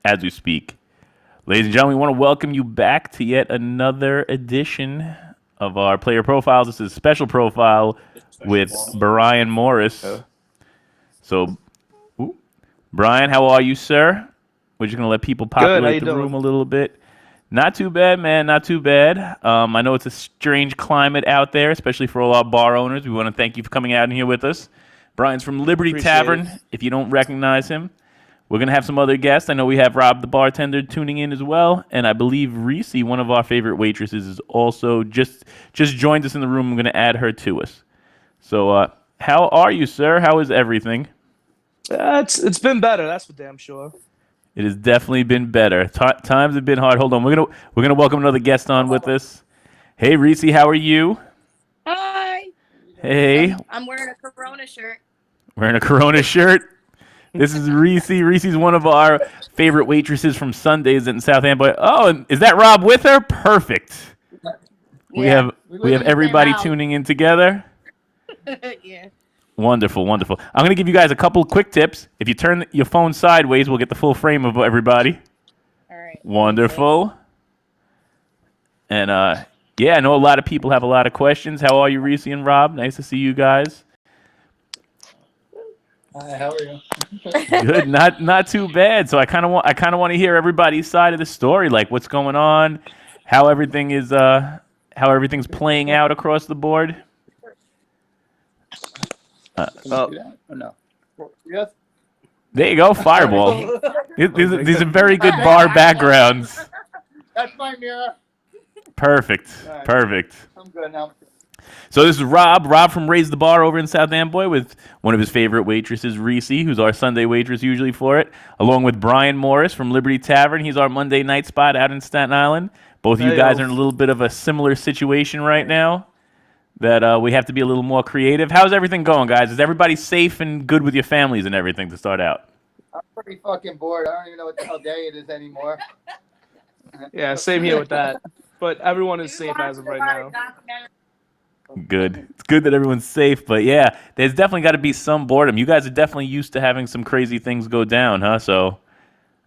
as we speak. Ladies and gentlemen, we want to welcome you back to yet another edition of our player profiles. This is a special profile with Brian Morris. So, ooh, Brian, how are you, sir? We're just going to let people Good. How populate you the room doing? a little bit. Not too bad, man. Not too bad. I know it's a strange climate out there, especially for all our bar owners. We want to thank you for coming out in here with us. Brian's from Liberty Appreciate it. Tavern. If you don't recognize him, we're gonna have some other guests. I know we have Rob the bartender tuning in as well, and I believe Reese, one of our favorite waitresses, is also just joined us in the room. I'm gonna add her to us. So, how are you, sir? How is everything? It's been better. That's for damn sure. It has definitely been better. Times have been hard. Hold on, we're gonna welcome another guest on with us. Hey, Reese, how are you? Hi. Hey, I'm wearing a Corona shirt. wearing a Corona shirt. This is Reese. Reese's one of our favorite waitresses from Sundays in South Amboy. Oh, and is that Rob with her? Perfect. We Yeah. have everybody tuning in together. Yeah. Wonderful, wonderful. I'm going to give you guys a couple quick tips. If you turn your phone sideways, we'll get the full frame of everybody. All right. Wonderful. And yeah, I know a lot of people have a lot of questions. How are you, Reese and Rob? Nice to see you guys. Hi, how are you? Good, not too bad. So I kind of want to hear everybody's side of the story, like what's going on, how everything is how everything's playing out across the board. Can you Oh. do that or no? Yes. There you go, Fireball. These are very good bar backgrounds. That's my mirror. Perfect, Alright. perfect. I'm good now. So this is Rob from Raise the Bar over in South Amboy with one of his favorite waitresses, Reese, who's our Sunday waitress usually for it, along with Brian Morris from Liberty Tavern. He's our Monday night spot out in Staten Island. Both of you guys are in a little bit of a similar situation right now that we have to be a little more creative. How's everything going, guys? Is everybody safe and good with your families and everything to start out? I'm pretty fucking bored. I don't even know what the hell day it is anymore. Yeah, same here with that. But everyone is safe as of right now. Good. It's good that everyone's safe, but yeah, there's definitely got to be some boredom. You guys are definitely used to having some crazy things go down, huh? So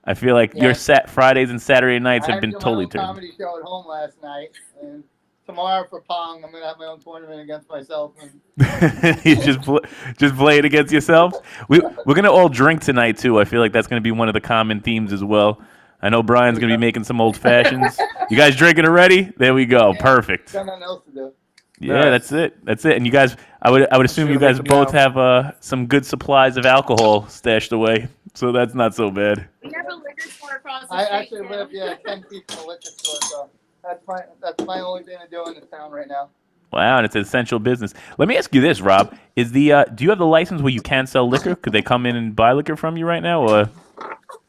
I feel like your Yeah. set Fridays and Saturday nights I have had to been do my totally own turned. comedy show at home last night, and tomorrow for Pong, I'm gonna have my own tournament against myself. And You just play it against yourselves. We're gonna all drink tonight too. I feel like that's gonna be one of the common themes as well. I know Brian's gonna be making some old fashions. You guys drinking already? There we go. Perfect. got nothing else to do. Yeah, that's it. That's it. And you guys, I would assume you guys both have some good supplies of alcohol stashed away, so that's not so bad. We have a liquor store across the I street. actually live 10 feet from a liquor store, so that's my only thing to do in this town right now. Wow, and it's an essential business. Let me ask you this, Rob: Is the do you have the license where you can sell liquor? Could they come in and buy liquor from you right now, or?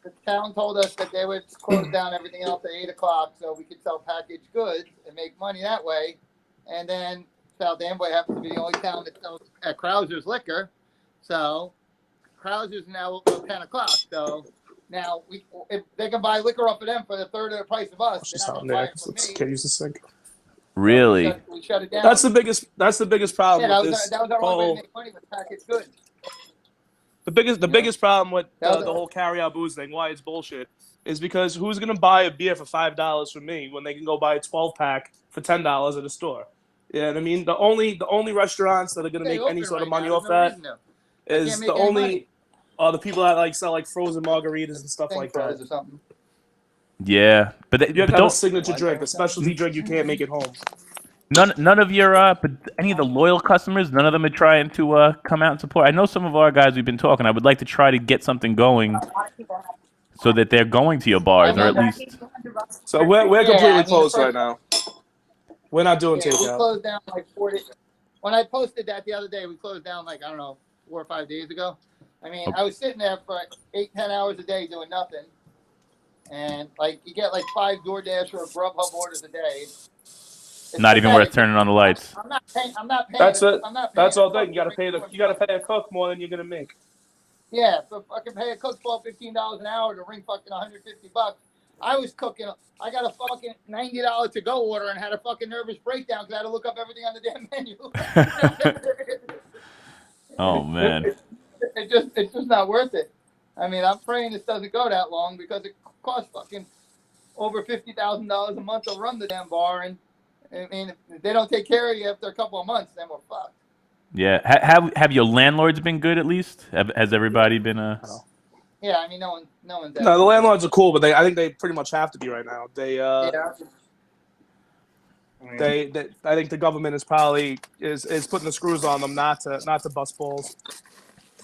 The town told us that they would close down everything else at 8 o'clock, so we could sell packaged goods and make money that way. And then South Amboy happens to be the only town that sells at Krauser's liquor, so Krauser's now open 10 o'clock. So now if they can buy liquor off of them for the third of the price of us, they're not going to buy it from me. Can't use the sink. Really? We shut it down. That's the biggest problem Yeah, with this that was our only way whole. to make money with packaged goods. The biggest problem with That was the whole carry out booze thing, why it's bullshit, is because who's gonna buy a beer for $5 from me when they can go buy a 12-pack for $10 at a store? Yeah, and I mean the only restaurants that are gonna They make any open sort of right money now. off There's that no reason to. is can't the make any only money. the people that like sell like frozen margaritas and stuff like Fries that. or something. Yeah, but You have to have a don't signature drink, a specialty drink you can't make at home. none of your but any of the loyal customers, none of them are trying to come out and support. I know some of our guys we've been talking. I would like to try to get something going so that they're going to your bars, or at least. So we're Yeah, completely I mean, closed first- right now. We're not doing Yeah, we takeout. closed down like 40. When I posted that the other day, we closed down like, I don't know, 4 or 5 days ago. I mean, I was sitting there for like 8-10 hours a day doing nothing. And like, you get like 5 DoorDash or Grubhub orders a day. It's Not even pathetic. worth turning on the lights. I'm not paying. That's it. I'm not paying That's all the thing. cook You gotta to pay ring you gotta pay a cook more than you're gonna make. Yeah, so fucking pay a cook $12-15 an hour to ring fucking $150. I was cooking. I got a fucking $90 to go order and had a fucking nervous breakdown because I had to look up everything on the damn menu. Oh man. It's just not worth it. I mean, I'm praying this doesn't go that long because it costs fucking over $50,000 a month to run the damn bar, and I mean, if they don't take care of you after a couple of months, then we're fucked. Yeah. Have your landlords been good at least? Has everybody been Yeah, I mean, no one's. No, the landlords are cool, but I think they pretty much have to be right now. Yeah. I think the government is probably is putting the screws on them not to bust balls.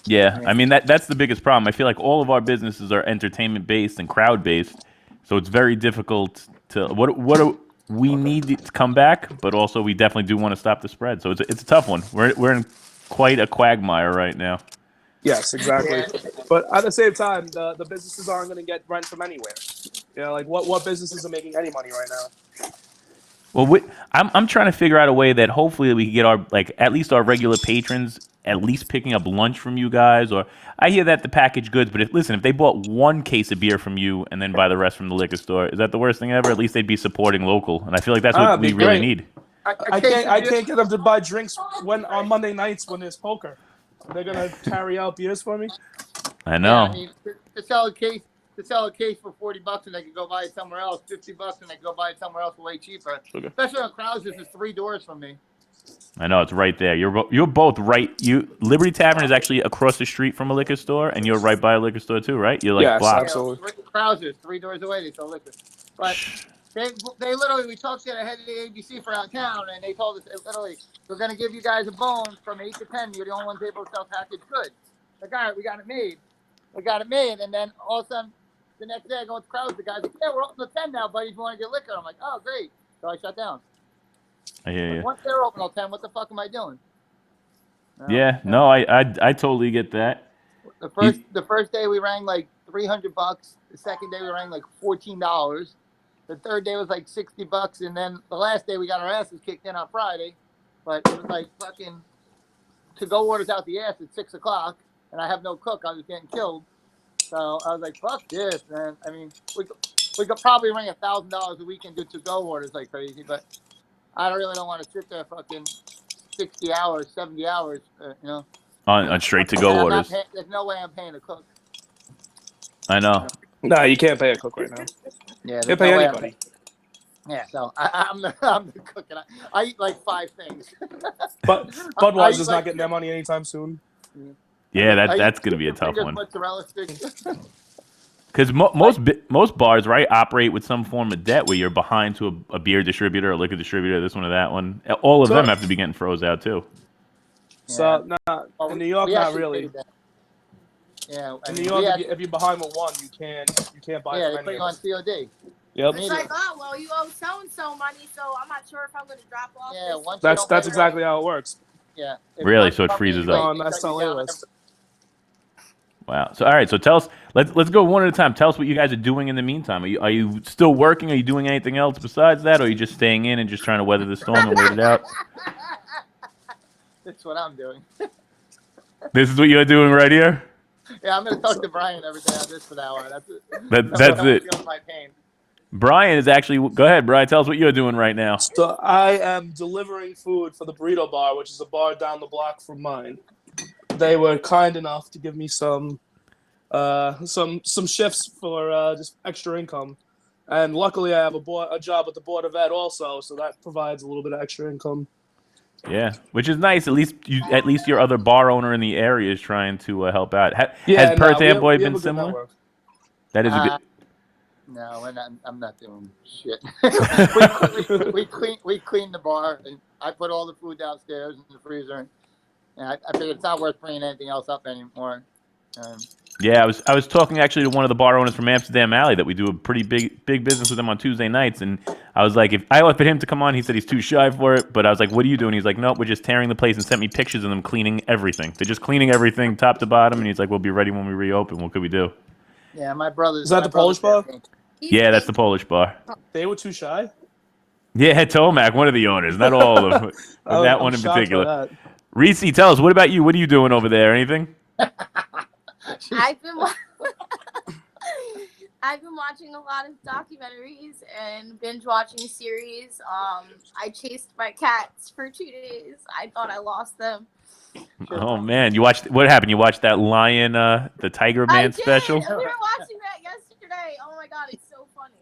Yeah, I mean that's the biggest problem. I feel like all of our businesses are entertainment based and crowd based, so it's very difficult to we need to come back, but also we definitely do want to stop the spread. So it's a tough one. We're in quite a quagmire right now. Yes, exactly. Yeah. But at the same time, the businesses aren't going to get rent from anywhere. You know, like what businesses are making any money right now? Well, I'm trying to figure out a way that hopefully we can get our at least our regular patrons at least picking up lunch from you guys. Or I hear that the packaged goods, but if they bought one case of beer from you and then buy the rest from the liquor store, is that the worst thing ever? At least they'd be supporting local, and I feel like that's what we really need. I can't get them to buy drinks on Monday nights when there's poker. They're gonna carry out beers for me. I know. Yeah, I mean, to sell a case for $40 and they can go buy it somewhere else, $50 and they can go buy it somewhere else way cheaper. Okay. Especially on Krauser's is 3 doors from me. I know, it's right there. You're both right. Liberty Tavern is actually across the street from a liquor store, and you're right by a liquor store too, right? You're Yes, blocked. absolutely. Krauser's 3 doors away. They sell liquor, but they literally, we talked to the head of the ABC for out town, and they told us literally, we're going to give you guys a bone from 8 to 10. You're the only ones able to sell packaged goods. Like, all right, we got it made, and then all of a sudden the next day I go with Krauser. The guy's like, yeah, we're open till 10 now, buddy. If you want to get liquor, I'm like, oh great. So I shut down. I hear you. Once they're open till 10, what the fuck am I doing? Yeah, no, I totally get that. The first day we rang like $300. The second day we rang like $14. The third day was like $60, and then the last day we got our asses kicked in on Friday. But it was like fucking to-go orders out the ass at 6 o'clock, and I have no cook. I was getting killed. So I was like, fuck this, man. I mean, we could probably ring $1,000 a week and do to-go orders like crazy, but I really don't want to sit there fucking 60 hours, 70 hours, you know. On straight to-go orders. There's no way I'm paying a cook. I know. No, you can't pay a cook right now. Yeah, You can't pay anybody. Yeah, so I'm the cook, and I eat like 5 things. But Budweiser's not getting their money anytime soon. Yeah, that's going to be a tough one. Mozzarella sticks. Because most bars, right, operate with some form of debt where you're behind to a beer distributor, a liquor distributor, this one or that one. All of them have to be getting froze out too. So, in New York, not really. Yeah, in New York, if you're behind with one, you can't buy. Yeah, they put you on COD. Yep. It's like, oh well, you owe so and so money, so I'm not sure if I'm going to drop off. Yeah, that's exactly how it works. Yeah. Really? So it freezes up. On that list. Wow. So all right. So tell us. Let's go one at a time. Tell us what you guys are doing in the meantime. Are you still working? Are you doing anything else besides that, or are you just staying in and just trying to weather the storm and wait it out? That's what I'm doing. This is what you're doing right here. Yeah, I'm going to talk to Brian every day on this for that one. That's it. That's it. Feeling my pain. Brian is actually. Go ahead, Brian. Tell us what you're doing right now. So I am delivering food for the Burrito Bar, which is a bar down the block from mine. They were kind enough to give me some shifts for just extra income, and luckily I have a job with the Board of Ed also, so that provides a little bit of extra income. Yeah, which is nice. At least your other bar owner in the area is trying to help out. Has Perth Amboy been similar? Network. That is a good. No, I'm not doing shit. we cleaned the bar, and I put all the food downstairs in the freezer. And I figured it's not worth bringing anything else up anymore. Yeah, I was talking actually to one of the bar owners from Amsterdam Alley that we do a pretty big business with them on Tuesday nights, and I was like, if I offered him to come on, he said he's too shy for it. But I was like, what are you doing? He's like, nope, we're just tearing the place, and sent me pictures of them cleaning everything. They're just cleaning everything top to bottom, and he's like, we'll be ready when we reopen. What could we do? Yeah, my brother's. Is that the Polish bar? Yeah, that's the Polish bar. They were too shy. Yeah, Tomac, one of the owners, not all of them, but that one in particular. Reese, tell us, what about you? What are you doing over there? Anything? I've been I've been watching a lot of documentaries and binge watching series. I chased my cats for 2 days. I thought I lost them. Oh man, you watched what happened? You watched that Lion, the Tiger I Man did. special? We were watching that yesterday. Oh my god, it's so funny.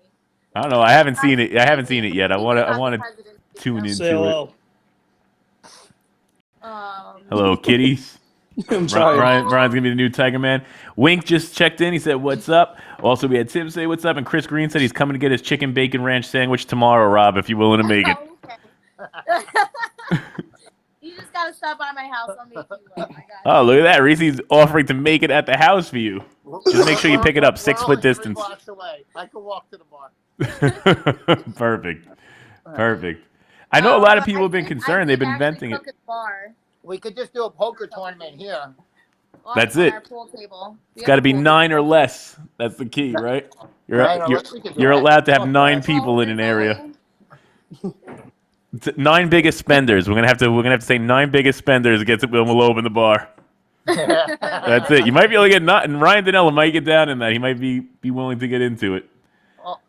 I don't know. I haven't seen it. I haven't seen it yet. I want About the to presidency, tune you Say into it. hello. know? Hello, kitties. I'm trying. Brian's gonna be the new Tiger Man. Wink just checked in. He said, "What's up?" Also, we had Tim say, "What's up?" And Chris Green said he's coming to get his chicken bacon ranch sandwich tomorrow. Rob, if you're willing to make it. Okay. You just gotta stop by my house. I'll make you one. I got Oh, look at that. Reese's offering to make it at the house for you. Just make sure you pick it up 6 foot We're only 3 distance. blocks away. I can walk to the bar. Perfect. Perfect. I know a lot of people have been I concerned. They've did been actually venting it. cook at the bar. We could just do a poker tournament here. That's On it. our pool table. It's got to be 9 or less. That's the key, right? You're Nine or less, we could do you're that. allowed to have Oh, 9 that's people in an area. 9 biggest spenders. We're gonna have to say 9 biggest spenders gets it. We'll open the bar. That's it. You might be able to get and Ryan Danella might get down in that. He might be willing to get into it. Well,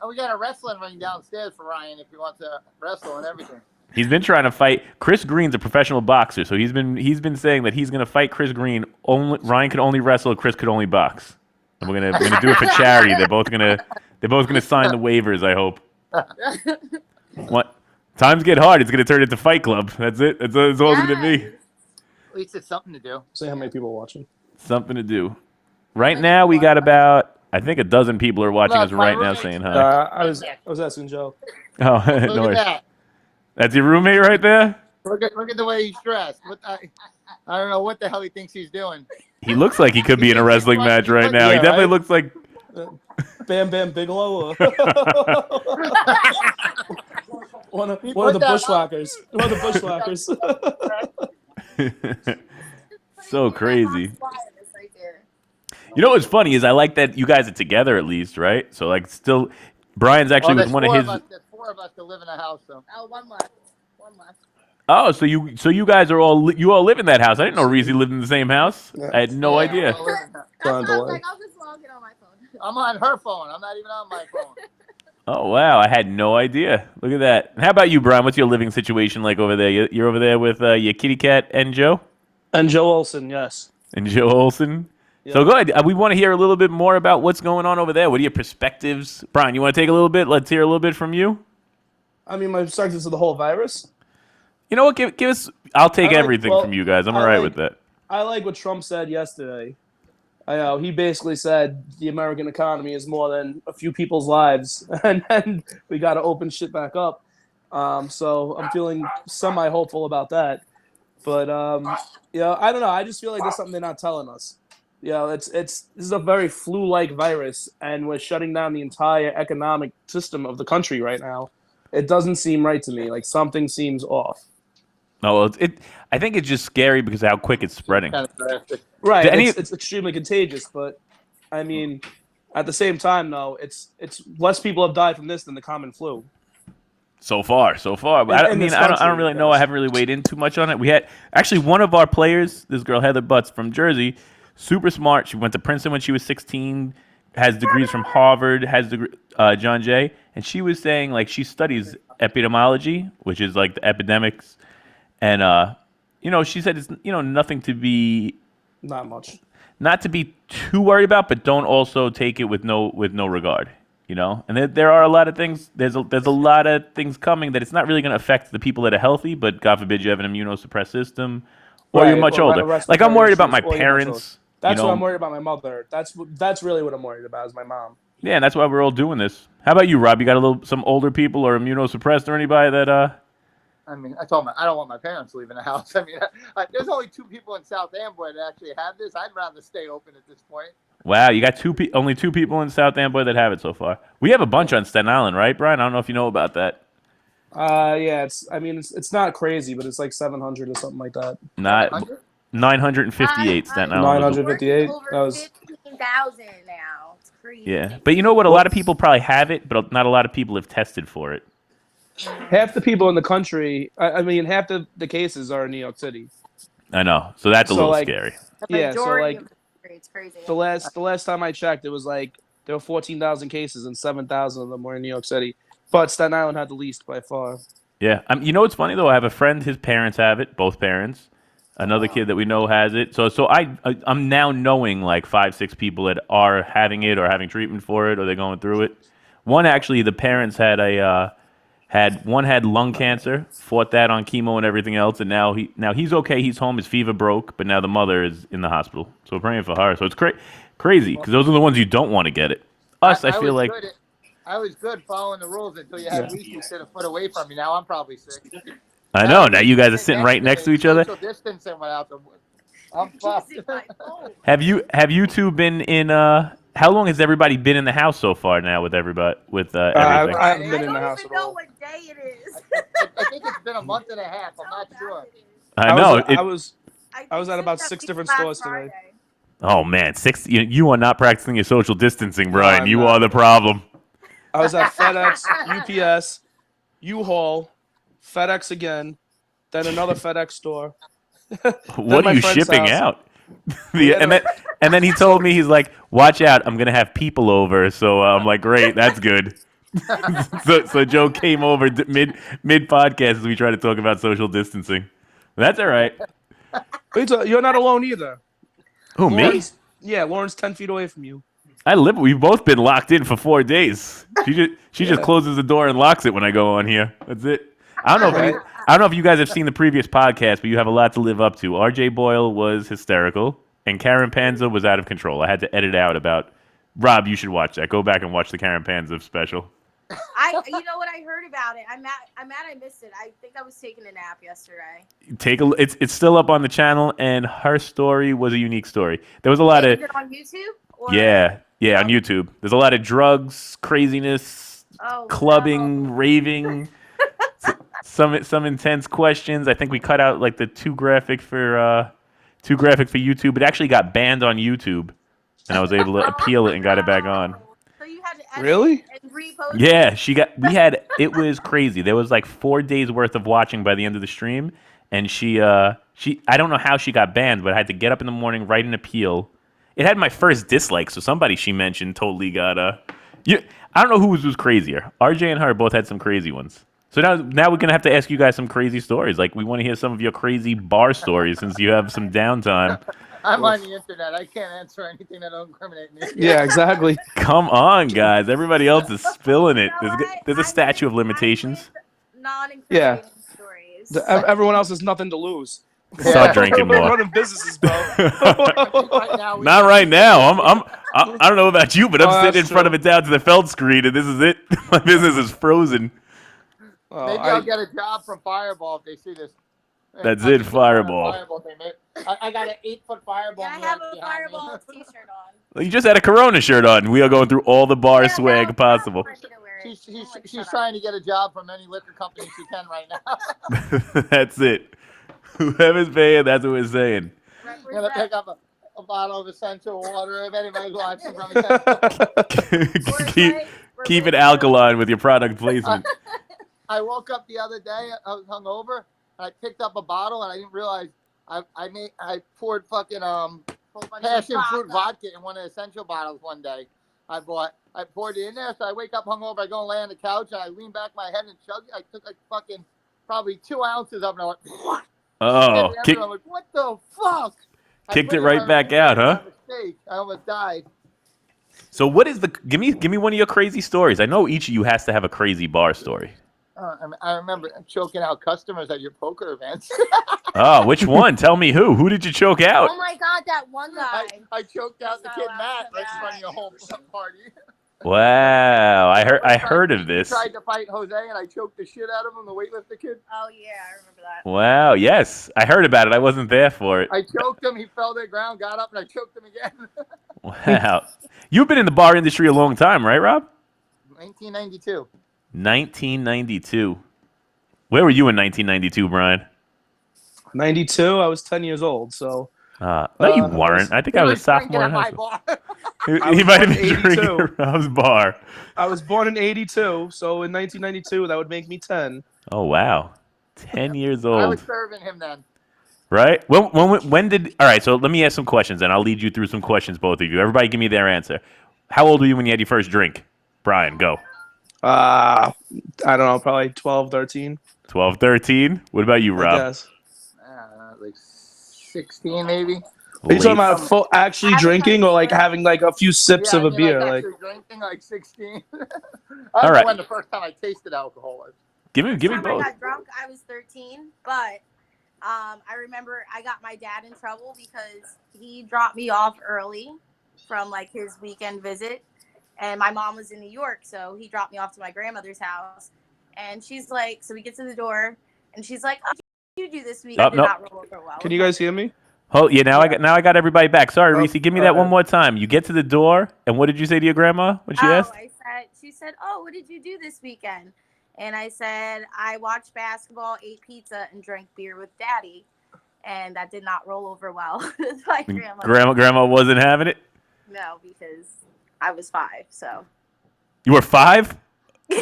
we got a wrestling ring downstairs for Ryan if he wants to wrestle and everything. He's been trying to fight. Chris Green's a professional boxer, so he's been saying that he's gonna fight Chris Green. Ryan could only wrestle. Chris could only box. And we're gonna do it for charity. They're both gonna sign the waivers. I hope. What? Times get hard. It's gonna turn into Fight Club. That's it. That's all it's gonna be. Yes. At least it's something to do. Say how many people are watching. Something to do. Right now, we got about, I think, a dozen people are watching us right now saying hi. I was asking Joe. Oh, Look no at worries. that. That's your roommate right there? Look at the way he's dressed. I don't know what the hell he thinks he's doing. He looks like he could be in a wrestling match right now. He Yeah, definitely right? looks like. Bam Bam Bigelow. One of the bushwhackers. One of the bushwhackers. So crazy. Right there. You know what's funny is I like that you guys are together at least, right? So like still, Brian's actually with one of his. There's 4 of us that live in a house, though. Oh, one left. One left. Oh, so you guys are all live in that house? I didn't know Reese lived in the same house. I had no idea. That's why I was like, I'll just log in on my phone. I'm on her phone. I'm not even on my phone. Oh wow, I had no idea. Look at that. And how about you, Brian? What's your living situation like over there? You're over there with your kitty cat and Joe? And Joe Olson, yes. And Joe Olson. Yeah. So go ahead. We want to hear a little bit more about what's going on over there. What are your perspectives? Brian, you want to take a little bit? Let's hear a little bit from you. I mean, my perspectives of the whole virus. You know what? Give us. I'll take I like- everything well, from you guys. I'm I all right like- with that. I like what Trump said yesterday. I know he basically said the American economy is more than a few people's lives, and we got to open shit back up. So I'm feeling semi-hopeful about that. But I don't know. I just feel like there's something they're not telling us. This is a very flu-like virus, and we're shutting down the entire economic system of the country right now. It doesn't seem right to me. Like something seems off. No, well, I think it's just scary because of how quick it's spreading. Kind of drastic. Right. Do any- It's extremely contagious, but I mean, at the same time, though, it's less people have died from this than the common flu. So far. But In this I don't country, really know. I yes. haven't really weighed in too much on it. We had actually one of our players, this girl Heather Butts from Jersey, super smart. She went to Princeton when she was 16, has degrees from Harvard, has John Jay, and she was saying like she studies epidemiology, which is like the epidemics, and she said it's nothing to be not to be too worried about, but don't also take it with no regard. And there are a lot of things. There's a lot of things coming that it's not really going to affect the people that are healthy, but God forbid you have an immunosuppressed system, or Right, you're much or older. Like I'm worried about my respiratory issues, or you're much parents. That's what I'm worried about. My mother. That's really what I'm worried about. Is my mom. Yeah, and that's why we're all doing this. How about you, Rob? You got some older people or immunosuppressed or anybody that I mean, I told him I don't want my parents leaving the house. I mean, there's only 2 people in South Amboy that actually have this. I'd rather stay open at this point. Wow, you got only 2 people in South Amboy that have it so far. We have a bunch on Staten Island, right, Brian? I don't know if you know about that. Yeah. It's not crazy, but it's like 700 or something like that. Not 958 Staten Island. 958. Over That was 15,000 now. It's crazy. Yeah, but you know what? A lot of people probably have it, but not a lot of people have tested for it. half the people in the country. I mean, half the cases are in New York City. I know, so that's a So, little like, scary. The Yeah, so, majority like, of the country, it's crazy. The last time I checked, it was like There were 14,000 cases, and 7,000 of them were in New York City. But Staten Island had the least by far. Yeah. You know what's funny though? I have a friend. His parents have it. Both parents. Another kid that we know has it. So I'm now knowing like 5-6 people that are having it or having treatment for it or they're going through it. One actually, the parents had had lung cancer, fought that on chemo and everything else, and now he's okay. He's home. His fever broke, but now the mother is in the hospital. So we're praying for her. So it's crazy because those are the ones you don't want to get it. Us, I feel like. I was good following the rules until you had Reese sit a foot away from me. Now I'm probably sick. I know. Now you guys are sitting right next to each other. Social distancing without the. I'm fucked. Have you two been in? How long has everybody been in the house so far now with everybody everything? I haven't been in the house I at don't even know all. what day it is. I think it's been a month and a half. I'm not sure. I know. I was at about 6 different stores today. Oh man, 6. You are not practicing your social distancing, Brian. I'm You not. are the problem. I was at FedEx, UPS, U-Haul, FedEx again, then another FedEx store. What my are you friend's shipping house. out? And then he told me, he's like, watch out, I'm gonna have people over. So I'm like, great, that's good. so Joe came over mid podcast as we try to talk about social distancing. That's all right. You're not alone either. Who, me? Lauren's 10 feet away from you. We've both been locked in for 4 days. She just closes the door and locks it when I go on here. That's it. I don't know if you guys have seen the previous podcast, but you have a lot to live up to. RJ Boyle was hysterical, and Karen Panza was out of control. I had to edit out about Rob. You should watch that. Go back and watch the Karen Panza special. You know what I heard about it. I'm mad I missed it. I think I was taking a nap yesterday. It's still up on the channel, and her story was a unique story. There was a lot of. Is it on YouTube? Or? Yeah, on YouTube. There's a lot of drugs, craziness, clubbing, raving, some intense questions. I think we cut out like the too graphic for YouTube. It actually got banned on YouTube, and I was able to appeal it and got it back on. So you had to edit Really? and repost Yeah, it was crazy. There was like 4 days worth of watching by the end of the stream, and she I don't know how she got banned, but I had to get up in the morning, write an appeal. It had my first dislike, so somebody she mentioned totally got I don't know who was crazier. RJ and her both had some crazy ones. So now we're gonna have to ask you guys some crazy stories. Like we want to hear some of your crazy bar stories since you have some downtime. I'm on the internet. I can't answer anything that don't incriminate me. Yeah, exactly. Come on, guys. Everybody else is spilling it. You know There's a statute of limitations. Non-incriminating stories. Everyone else has nothing to lose. Start drinking We're more. running businesses, bro. Right now, Not right now. I don't know about you, but I'm Oh, sitting in that's front true. of it down to the felt screen, and this is it. My business is frozen. Oh, Maybe I'll get a job from Fireball if they see this. That's I'll it, just Fireball. Fireball thing, mate. I got an 8-foot Fireball. And I have right a behind me. Fireball T-shirt on. Well, you just had a Corona shirt on. We are going through all the bar Yeah, swag no, possible. I'm not gonna wear it. She's Shut up. trying to get a job from any liquor company she can right now. That's it. Whoever's paying, that's what we're saying. I'm gonna Represent. pick up a bottle of essential water if anybody's watching from essential. keep it alkaline with your product placement. I woke up the other day. I was hungover. I picked up a bottle and I didn't realize I poured fucking passion fruit vodka in one of the essential bottles one day. I poured it in there. So I wake up hungover. I go and lay on the couch and I lean back my head and chug it. I took like fucking probably 2 ounces of it. And I went, Oh, I'm like, what the fuck? I kicked put it right on back a out, huh? mistake. I almost died. So what is give me one of your crazy stories. I know each of you has to have a crazy bar story. I remember choking out customers at your poker events. Oh, which one? Tell me who. Who did you choke out? Oh my God, that one guy. I choked out the So kid out Matt to right in front of that. your whole party. Wow, I heard of He this. tried to fight Jose, and I choked the shit out of him, the weightlifter kid. Oh yeah, I remember that. Wow, yes, I heard about it. I wasn't there for it. I choked him. He fell to the ground, got up, and I choked him again. Wow, you've been in the bar industry a long time, right, Rob? 1992. 1992. Where were you in 1992, Brian? 92. I was 10 years old, so No, you weren't. I think I was a sophomore in high school. He was might have born been in drinking 82. at Rob's bar. I was born in 82. So in 1992, that would make me 10. Oh wow, 10 years I old. was serving him then. Right? When did? All right. So let me ask some questions, and I'll lead you through some questions, both of you. Everybody, give me their answer. How old were you when you had your first drink? Brian, go. I don't know, probably 12, 13, 12, 13. What about you, I Rob? guess. Like 16 maybe. Are you talking Late. about actually I was drinking or like like- having like a few sips Yeah, of I a mean, beer? like Like, actually drinking like 16. I don't All know right. when the first time I tasted alcohol was. Give me First time both. I got drunk, I was 13, but I remember I got my dad in trouble because he dropped me off early from like his weekend visit, and my mom was in New York, so he dropped me off to my grandmother's house, and she's like, so we get to the door, and she's like, "Oh, what did you do this week?" Oh, Did no. not roll over well. can you guys hear me? Oh, yeah, now I got everybody back. Sorry, Oh, Reese. Give me all that one right. more time. You get to the door, and what did you say to your grandma when she asked? She said, "Oh, what did you do this weekend?" And I said, "I watched basketball, ate pizza, and drank beer with Daddy." And that did not roll over well with my grandma. Grandma wasn't having it? No, because I was 5, so. You were 5? He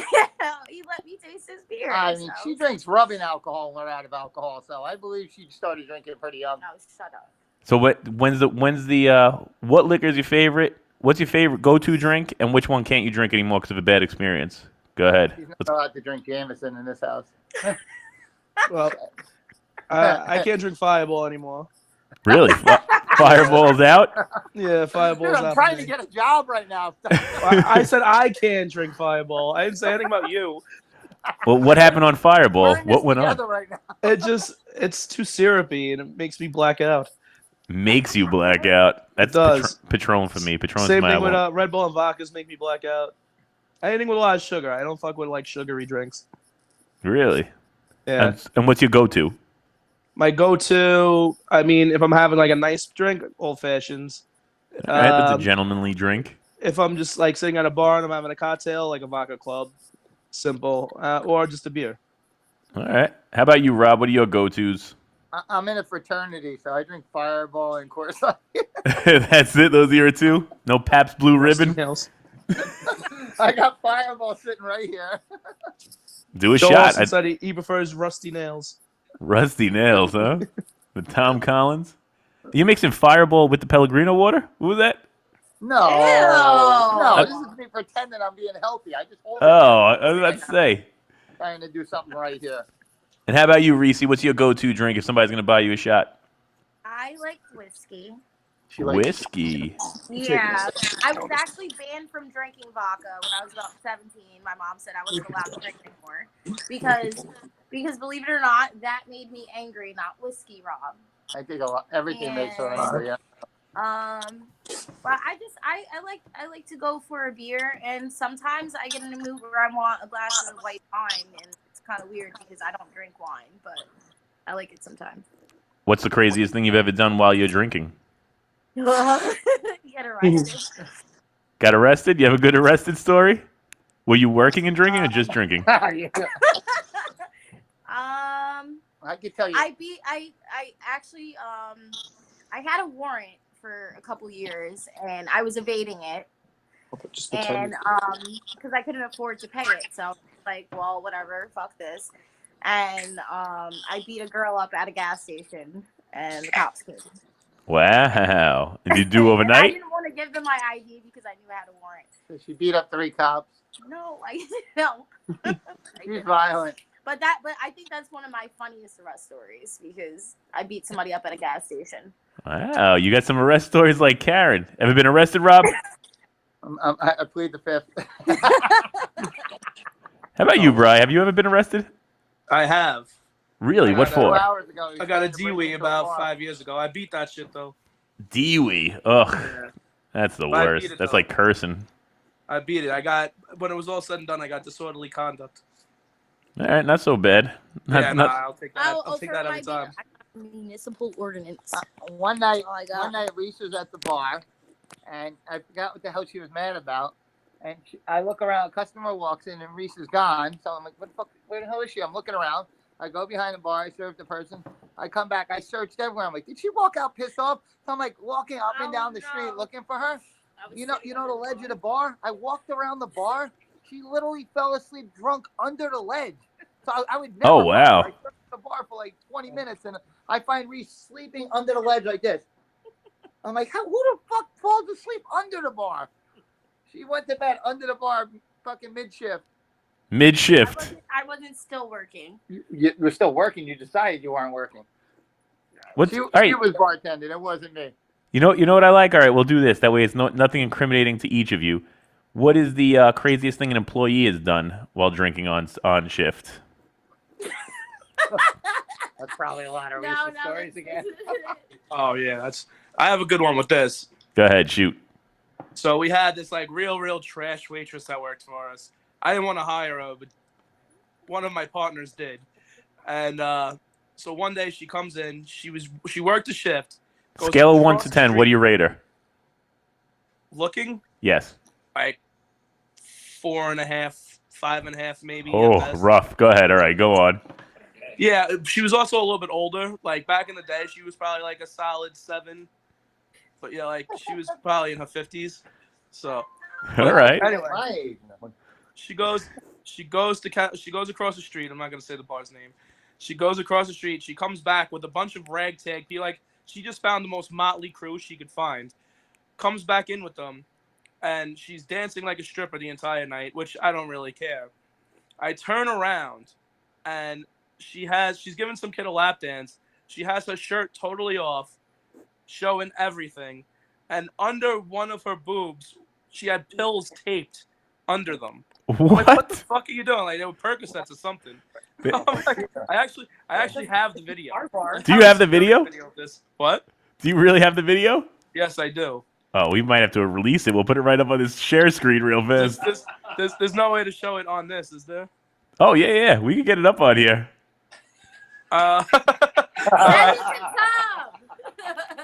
let me taste his beer. I mean, so. she drinks rubbing alcohol when we're out of alcohol, so I believe she started drinking pretty young. No, shut up. So when's the what liquor is your favorite? What's your favorite go-to drink, and which one can't you drink anymore because of a bad experience? Go ahead. She's not allowed to drink Jameson in this house. Well, I can't drink Fireball anymore. Really? Fireball's out? Yeah, Fireball's Dude, I'm out. trying for to me. get a job right now. I said I can drink Fireball. I didn't say anything about you. Well, what happened on Fireball? We're in this What went on? together right now. It's too syrupy and it makes me black out. Makes you black out. That's does. Patron for me. Patron's Same my thing with one. Red Bull and vodkas make me black out. Anything with a lot of sugar. I don't fuck with like sugary drinks. Really? Yeah. And what's your go-to? My go-to, I mean, if I'm having like a nice drink, old fashions. All right, that's a gentlemanly drink. If I'm just like sitting at a bar and I'm having a cocktail, like a vodka club, simple, or just a beer. All right. How about you, Rob? What are your go-tos? I'm in a fraternity, so I drink Fireball and Coors Light. That's it. Those are your two. No Pabst Blue Ribbon. Nails. I got Fireball sitting right here. Do a Joe shot. Austin said he prefers rusty nails. Rusty nails, huh? With Tom Collins. You mixing Fireball with the Pellegrino water? What was that? No, Ew. no, this is me pretending I'm being healthy. I just hold it. Oh, I was about to say. Trying to do something right here. And how about you, Reese? What's your go-to drink if somebody's going to buy you a shot? I like whiskey. She likes Whiskey. Yeah. I was actually banned from drinking vodka when I was about 17. My mom said I wasn't allowed to drink anymore. Because believe it or not, that made me angry, not whiskey, Rob. I think a lot. Everything makes her angry. Yeah. But I like to go for a beer, and sometimes I get in a mood where I want a glass of white wine, and it's kind of weird because I don't drink wine, but I like it sometimes. What's the craziest thing you've ever done while you're drinking? You get arrested. Got arrested? You have a good arrested story? Were you working and drinking or just drinking? Yeah. I can tell you. I actually I had a warrant for a couple years, and I was evading it, and because I couldn't afford to pay it, so like, well, whatever, fuck this. And I beat a girl up at a gas station, and the cops came. Wow. Did you do I overnight? didn't want to give them my ID because I knew I had a warrant. So she beat up 3 cops. No, no. She's violent. But I think that's one of my funniest arrest stories because I beat somebody up at a gas station. Wow. You got some arrest stories like Karen. Ever been arrested, Rob? I plead the 5th. How about you, Bri? Have you ever been arrested? I have. Really? What 2 for? hours ago, he I got a tried to bring me DWI to a about bar. 5 years ago. I beat that shit though. Dewey. Ugh. Yeah. That's the But I worst. beat it, That's though. like cursing. I beat it. I got when it was all said and done. I got disorderly conduct. All right, not so bad. I'll take that. I'll take for that my every time. beer, I got a municipal ordinance. One night, Oh my God. Reese was at the bar, and I forgot what the hell she was mad about. And I look around, a customer walks in, and Reese is gone. So I'm like, what the fuck? Where the hell is she? I'm looking around. I go behind the bar, I serve the person. I come back, I searched everywhere. I'm like, did she walk out pissed off? So I'm like walking up and down the street looking for her. You know the ledge of the bar? I walked around the bar. She literally fell asleep drunk under the ledge. So I would never. Oh, wow. I searched the bar for like 20 minutes, and I find Reese sleeping under the ledge like this. I'm like, who the fuck falls asleep under the bar? She went to bed under the bar, fucking mid-shift. Mid-shift. I wasn't still working. You were still working. You decided you weren't working. What's She all right? was bartending. It wasn't me. You know what I like? All right, we'll do this. That way, it's nothing incriminating to each of you. What is the craziest thing an employee has done while drinking on shift? That's probably a lot of recent stories again. Oh yeah, I have a good one with this. Go ahead, shoot. So we had this like real trash waitress that worked for us. I didn't want to hire her, but one of my partners did. And so one day she comes in. She worked a shift. Scale of 1 to 10. What do you rate her? Looking Yes. like 4.5, 5.5 maybe. at Oh, best. rough. Go ahead. All right, go on. Yeah, she was also a little bit older. Like back in the day, she was probably like a solid 7. But yeah, like she was probably in her 50s. So All right. anyway, My age. she goes across the street. I'm not gonna say the bar's name. She goes across the street. She comes back with a bunch of ragtag. She just found the most motley crew she could find. Comes back in with them, and she's dancing like a stripper the entire night, which I don't really care. I turn around, and she's giving some kid a lap dance. She has her shirt totally off, showing everything, and under one of her boobs, she had pills taped under them. What? Like, what the fuck are you doing? Like they were Percocets or something. I actually have the video. Do you have the video? Of this. What? Do you really have the video? Yes, I do. Oh, we might have to release it. We'll put it right up on this share screen real fast. There's no way to show it on this, is there? Oh, yeah. We can get it up on here. Send it to Tom.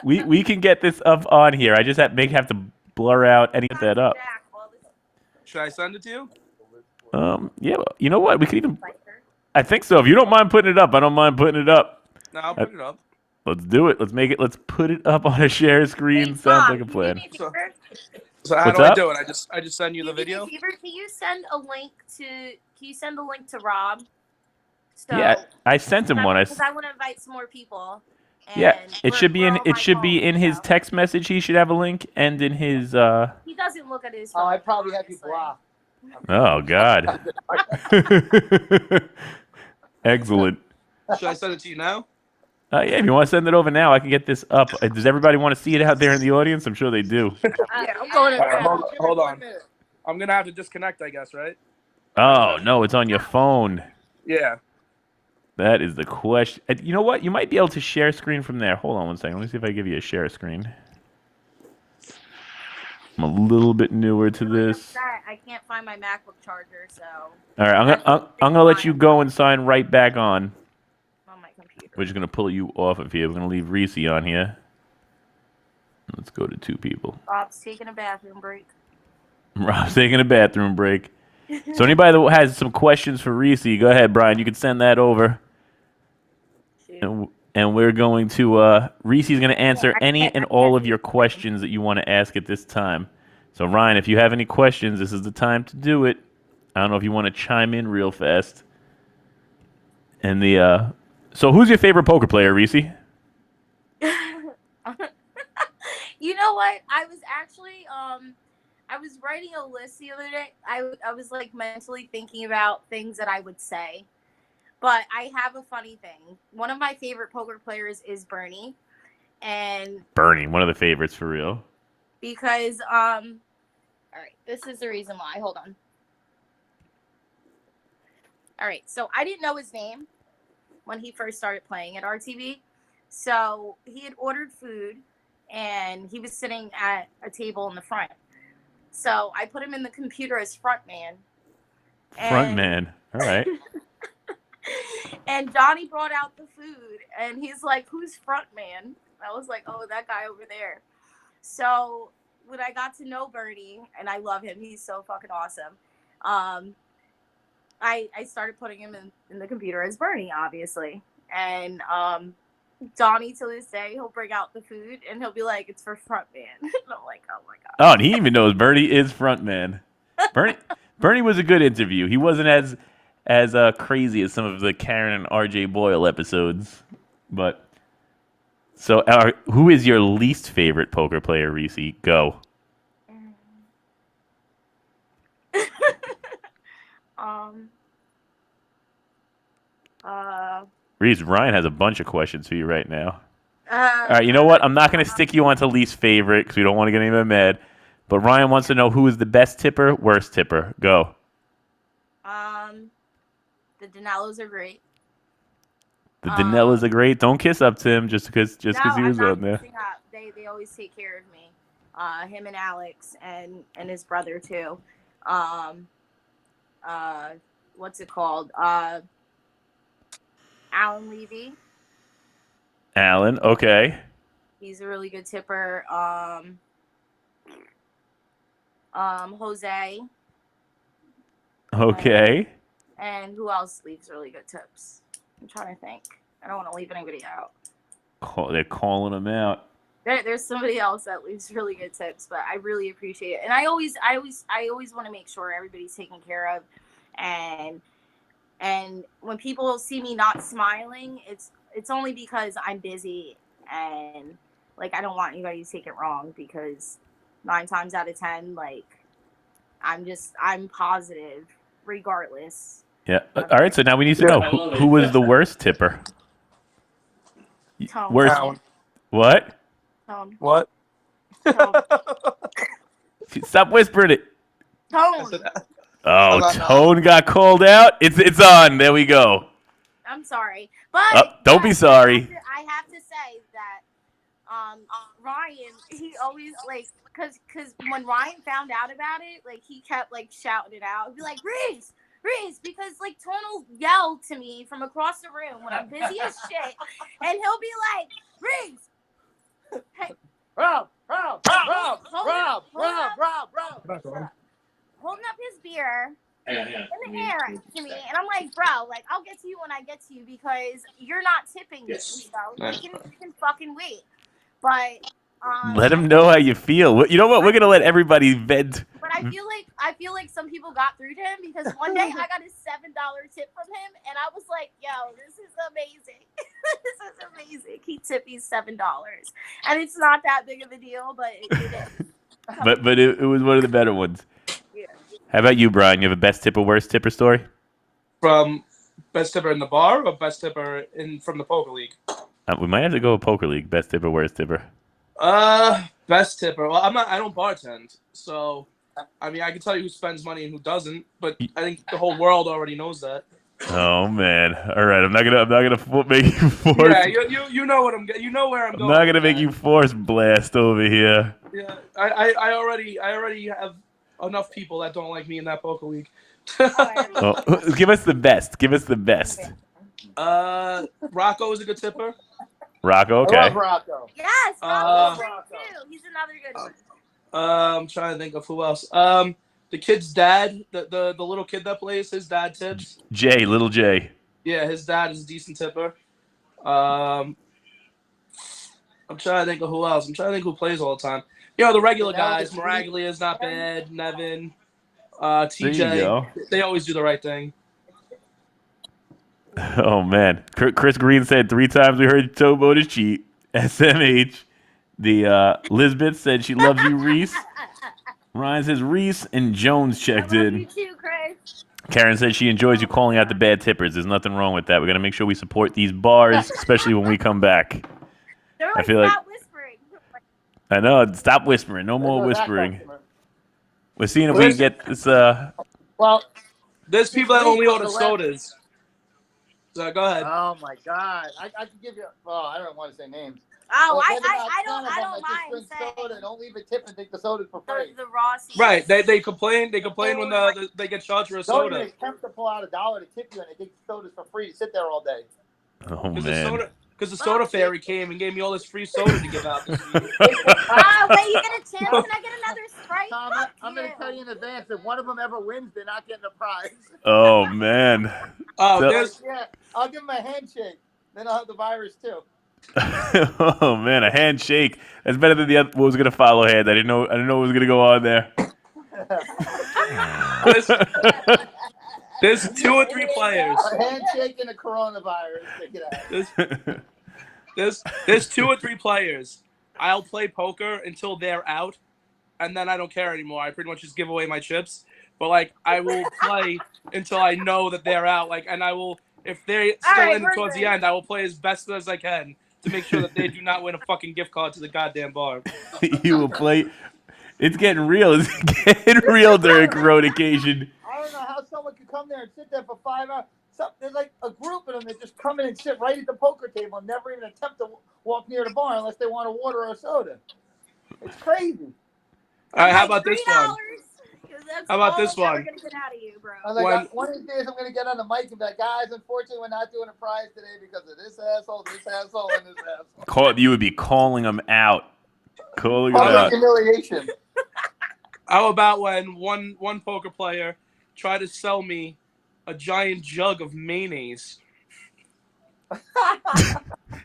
We can get this up on here. I just have to blur out any of that up. Should I send it to you? Yeah, well, you know what? We could even... I think so. If you don't mind putting it up, I don't mind putting it up. No, I'll put it up. Let's do it. Let's put it up on a share screen. Sounds like a plan. So how What's do up? I do it? I just send you the video. Can you send a link to Rob? So, Yeah, I sent him one. Because I want to invite some more people. Yeah, and it should be we're in on it my should be phone, in his so. text message. He should have a link, and in his He doesn't look at his phone. Oh, I probably have you honestly. blocked. Oh God. Excellent. Should I send it to you now? Yeah, if you want to send it over now, I can get this up. Does everybody want to see it out there in the audience? I'm sure they do. Yeah, I'm going in. Alright, hold on. I'm gonna have to disconnect, I guess, right? Oh no, it's on your phone. Yeah. That is the question. You know what? You might be able to share screen from there. Hold on one second. Let me see if I give you a share screen. I'm a little bit newer to this. I can't find my MacBook charger, so All right, I'm gonna let you go and sign right back on. on my computer. We're just gonna pull you off of here. We're gonna leave Reese on here. Let's go to 2 people. Rob's taking a bathroom break. Rob's taking a bathroom break. So anybody that has some questions for Reese, go ahead, Brian. You can send that over. And we're going to, Reese's going to answer any and all of your questions that you want to ask at this time. So, Ryan, if you have any questions, this is the time to do it. I don't know if you want to chime in real fast. And so who's your favorite poker player, Reese? You know what? I was actually, I was writing a list the other day. I was like mentally thinking about things that I would say. But I have a funny thing. One of my favorite poker players is Bernie. And Bernie, one of the favorites for real. because all right, this is the reason why. Hold on. All right, so I didn't know his name when he first started playing at RTV. So he had ordered food and he was sitting at a table in the front. So I put him in the computer as front man. Front man. All right. And Johnny brought out the food and he's like, "Who's front man?" I was like, "Oh, that guy over there." So when I got to know Bernie, and I love him, he's so fucking awesome. I started putting him in the computer as Bernie, obviously. And Johnny, to this day, he'll bring out the food and he'll be like, "It's for front man." And I'm like, "Oh my God." Oh, and he even knows Bernie is front man. Bernie was a good interview. He wasn't as crazy as some of the Karen and RJ Boyle episodes. But so who is your least favorite poker player, Reese? Go. um. Uh. Reese, Ryan has a bunch of questions for you right now. All All right, you know what? I'm not going to stick you onto least favorite because we don't want to get anyone mad. But Ryan wants to know who is the best tipper, worst tipper. Go. The Danellos are great. The Danellas are great. Don't kiss up to him just because No, he was I'm not on there. messing up. They always take care of me. Him and Alex and his brother too. What's it called? Alan Levy. Alan, okay. He's a really good tipper. Jose. Okay. And who else leaves really good tips? I'm trying to think. I don't want to leave anybody out. They're calling him out. There's somebody else that leaves really good tips, but I really appreciate it. And I always want to make sure everybody's taken care of. And when people see me not smiling, it's only because I'm busy and like I don't want anybody to take it wrong because 9 times out of 10, like I'm positive regardless. Yeah. All right. So now we need to know who was the worst tipper. Tone. Worst. Alan. What? Tone. What? Tone. Stop whispering it. Tone. Oh, Tone got called out. It's on. There we go. I'm sorry, but Don't be sorry. I have to say that Ryan, he always like because when Ryan found out about it, like he kept like shouting it out. He'd be like, Reese, because like Tone will yell to me from across the room when I'm busy as shit, and he'll be like, Reese, hey, Rob, holding up his beer in the air to me, and I'm like, bro, like I'll get to you when I get to you because you're not tipping me, so you can fucking wait. But let him know how you feel. You know what? We're gonna let everybody vent. But I feel like some people got through to him because one day I got a $7 tip from him, and I was like, "Yo, this is amazing! This is amazing." He tipped me $7, and it's not that big of a deal, but it is. But it was one of the better ones. Yeah. How about you, Brian? You have a best tipper, worst tipper story? From best tipper in the bar or best tipper from the poker league? We might have to go with poker league. Best tipper, worst tipper. Best tipper. Well, I don't bartend, so I mean I can tell you who spends money and who doesn't, but I think the whole world already knows that. Oh man! All right, I'm not gonna make you force. Yeah, you know what you know where I'm going. I'm not gonna make you force blast over here. Yeah, I already have enough people that don't like me in that poker league. Oh, give us the best. Give us the best. Rocco is a good tipper. Rocco, okay. I love Rocco. Yes, Rocco's great too. He's another good one. I'm trying to think of who else. The kid's dad, the little kid that plays, his dad tips. Little Jay. Yeah, his dad is a decent tipper. I'm trying to think of who else. I'm trying to think who plays all the time. You know, the regular guys. Maraglia is not bad. Nevin, TJ. There you go. They always do the right thing. Oh man, Chris Green said 3 times we heard Tobo to cheat. SMH. The Lisbeth said she loves you, Reese. Ryan says Reese and Jones checked in. You too, Chris. Karen said she enjoys you calling out the bad tippers. There's nothing wrong with that. We're gonna make sure we support these bars, especially when we come back. They're I feel like stop whispering. I know. Stop whispering. No more whispering. We're seeing if we can get this. Well, there's people that only order sodas. So go ahead. Oh my God, I can give you. Oh, I don't want to say names. Oh, Well, I there's about 10 of them don't that mind just drink saying soda. Don't leave a tip and take the sodas for free. the Rossies. Right. They complain. They complain when they get charged for a Don't soda. even attempt to pull out $1 to tip you, and they take the sodas for free to sit there all day. Oh man. Because the soda fairy came and gave me all this free soda to give out this week. Wait, you get a chance? Can I get another Sprite? Tom, I'm going to tell you in advance, if one of them ever wins, they're not getting a prize. Oh man. Yeah, I'll give them a handshake. Then I'll have the virus too. Oh man, a handshake. That's better than the other. What was gonna follow hand? I didn't know what was gonna go on there. There's 2 or 3 players. A handshake and a coronavirus. Take it out. There's 2 or 3 players. I'll play poker until they're out, and then I don't care anymore. I pretty much just give away my chips. but like I will play until I know that they're out. Like, and I will, if they're All still right, in we're towards the good. end, I will play as best as I can to make sure that they do not win a fucking gift card to the goddamn bar. You will play. It's getting real. It's getting real during Coronication. I don't know how someone could come there and sit there for 5 hours. There's like a group of them that just come in and sit right at the poker table and never even attempt to walk near the bar unless they want a water or a soda. It's crazy. All right, how about this one? $3, 'cause that's How about all this I'm ever one? gonna get out of you, bro. I'm like, When- one of these days I'm gonna get on the mic and be like, guys, unfortunately we're not doing a prize today because of this asshole, and this asshole. You would be calling them out. Calling them Public out. humiliation. How about when one poker player tried to sell me a giant jug of mayonnaise?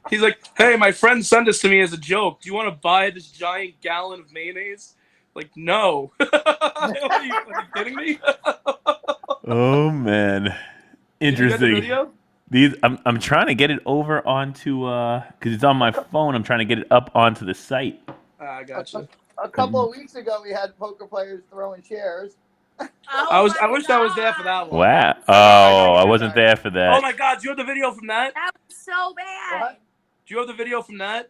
He's like, "Hey, my friend sent this to me as a joke. Do you want to buy this giant gallon of mayonnaise?" Like, no. Are you fucking kidding me? Oh man, Did you get the interesting. video? I'm trying to get it over onto because it's on my phone. I'm trying to get it up onto the site. I got you. A couple of weeks ago we had poker players throwing chairs. I wish I was there for that one. Wow. Oh, I wasn't there for Oh that. my God! Do you have the video from that? That was so bad. What? Do you have the video from that?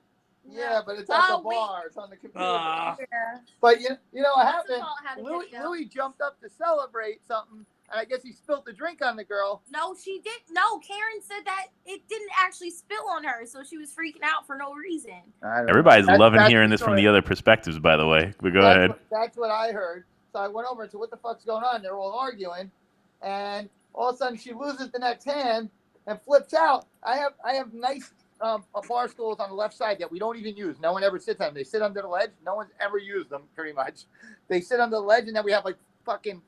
Yeah, but it's at the Oh, wait. bar. It's on the computer. Ah. Yeah. But you know what What's the happened? fault had a Louis, video? Louis jumped up to celebrate something, and I guess he spilled the drink on the girl. No, she didn't. No, Karen said that it didn't actually spill on her, so she was freaking out for no reason. Everybody's loving That's hearing the this from story. the other perspectives, by the way. But go ahead. That's what I heard. So I went over and said, "What the fuck's going on?" They're all arguing, and all of a sudden she loses the next hand and flips out. I have nice bar stools on the left side that we don't even use. No one ever sits on them. They sit under the ledge. No one's ever used them, pretty much. They sit under the ledge, and then we have like fucking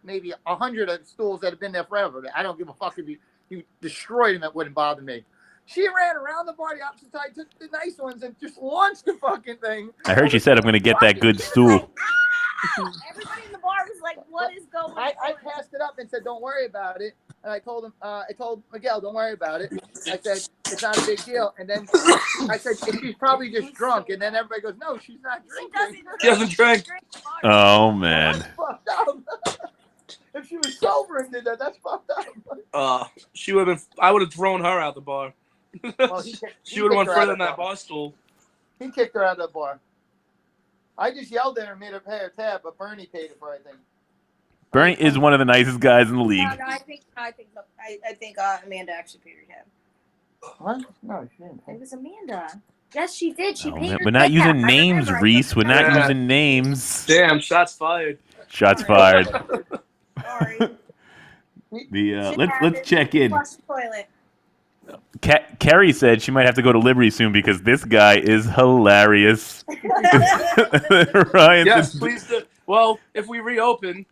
maybe 100 of stools that have been there forever. I don't give a fuck if you destroyed them. It wouldn't bother me. She ran around the bar, the opposite side, took the nice ones, and just launched the fucking thing. I heard she said, "I'm going to get that good stool." Everybody in the bar was like, "What is going on?" I passed it up and said, "Don't worry about it." And I told him, I told Miguel, "Don't worry about it." I said, "It's not a big deal." And then I said, "She's probably just drunk." And then everybody goes, "No, she's not drinking." She doesn't drink. Oh man. That's fucked up. If she was sober and did that, that's fucked up. She would have been. I would have thrown her out the bar. Well, She would have went kicked her out further of than the that bar. bar stool. He kicked her out of the bar. I just yelled at her and made her pay her tab, but Bernie paid it for everything. Bernie is one of the nicest guys in the league. No, I think Amanda actually paid her tab. What? No, she didn't It pay. was Amanda. Yes, she did. She Oh, paid man, her we're not tab. using I names, remember. I Reese. We're not Yeah. using names. Damn, shots fired. Shots fired. Sorry. Let's check in. Flush the toilet. Carrie said she might have to go to Liberty soon because this guy is hilarious. Ryan Yes, said- please do. Well, if we reopen,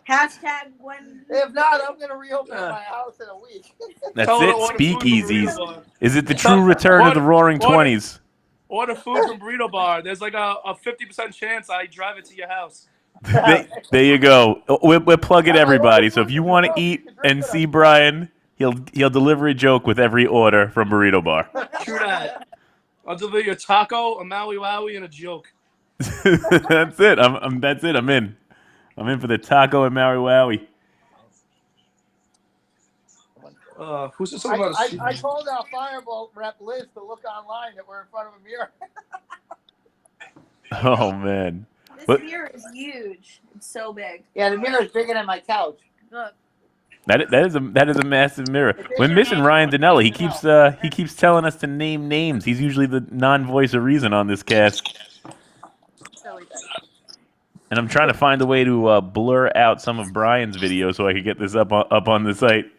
Hashtag when. If not, I'm gonna reopen my house in a week. That's Tell her to it. order food from Speakeasies. Burrito Bar. Is it the true return of the Roaring order- Twenties? Order food from Burrito Bar. There's like a 50% chance I drive it to your house. There you go. We're plugging everybody. So if you want to eat and see Brian, he'll deliver a joke with every order from Burrito Bar. True that. I'll deliver you a taco, a Maui Wowie, and a joke. That's it. That's it. I'm in. I'm in for the taco and Maui Wowie. Who's this talking about? I told our Fireball rep Liz to look online that we're in front of a mirror. Oh man. This But- mirror is huge. It's so big. Yeah, the mirror is bigger than my couch. Look. That is a massive mirror. We're missing Ryan Dinella. He keeps telling us to name names. He's usually the non-voice of reason on this cast. Silly thing. And I'm trying to find a way to blur out some of Brian's videos so I could get this up on the site.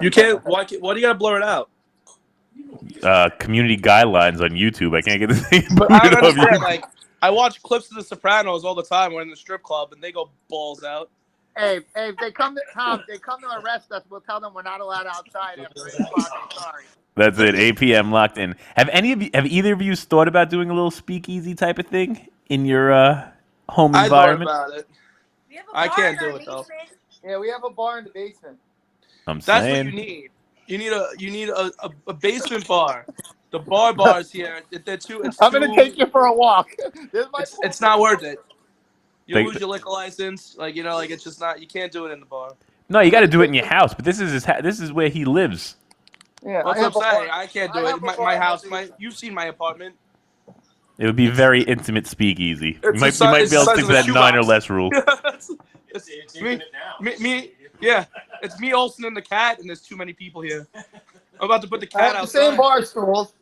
You can't. Why do you gotta blur it out? Community guidelines on YouTube. I can't get this thing. But I don't booted off understand. YouTube. Like, I watch clips of The Sopranos all the time. We're in the strip club, and they go balls out. Hey, if they come to Tom, they come to arrest us. We'll tell them we're not allowed outside after 8 o'clock. I'm sorry. That's it. 8 p.m. locked in. Have either of you thought about doing a little speakeasy type of thing in your home I thought environment? about it. We have a I bar can't in our do it, though. basement. Yeah, we have a bar in the basement. I'm That's saying. what you need. You need a basement bar. The bars here, they're too. It's I'm gonna too, take you for a walk. This is my It's not worth it. You lose your liquor license. Like, like it's just not. You can't do it in the bar. No, you got to do it in your house. But this is this is where he lives. Yeah, What's up, saying? I can't do it. My house. You've seen my apartment. It would be very intimate speakeasy. You might the be able to size stick of to a that 9 or shoebox. less rule. it's me. Yeah, it's me, Olsen, and the cat, and there's too many people here. I'm about to put the cat the outside. same bar stools.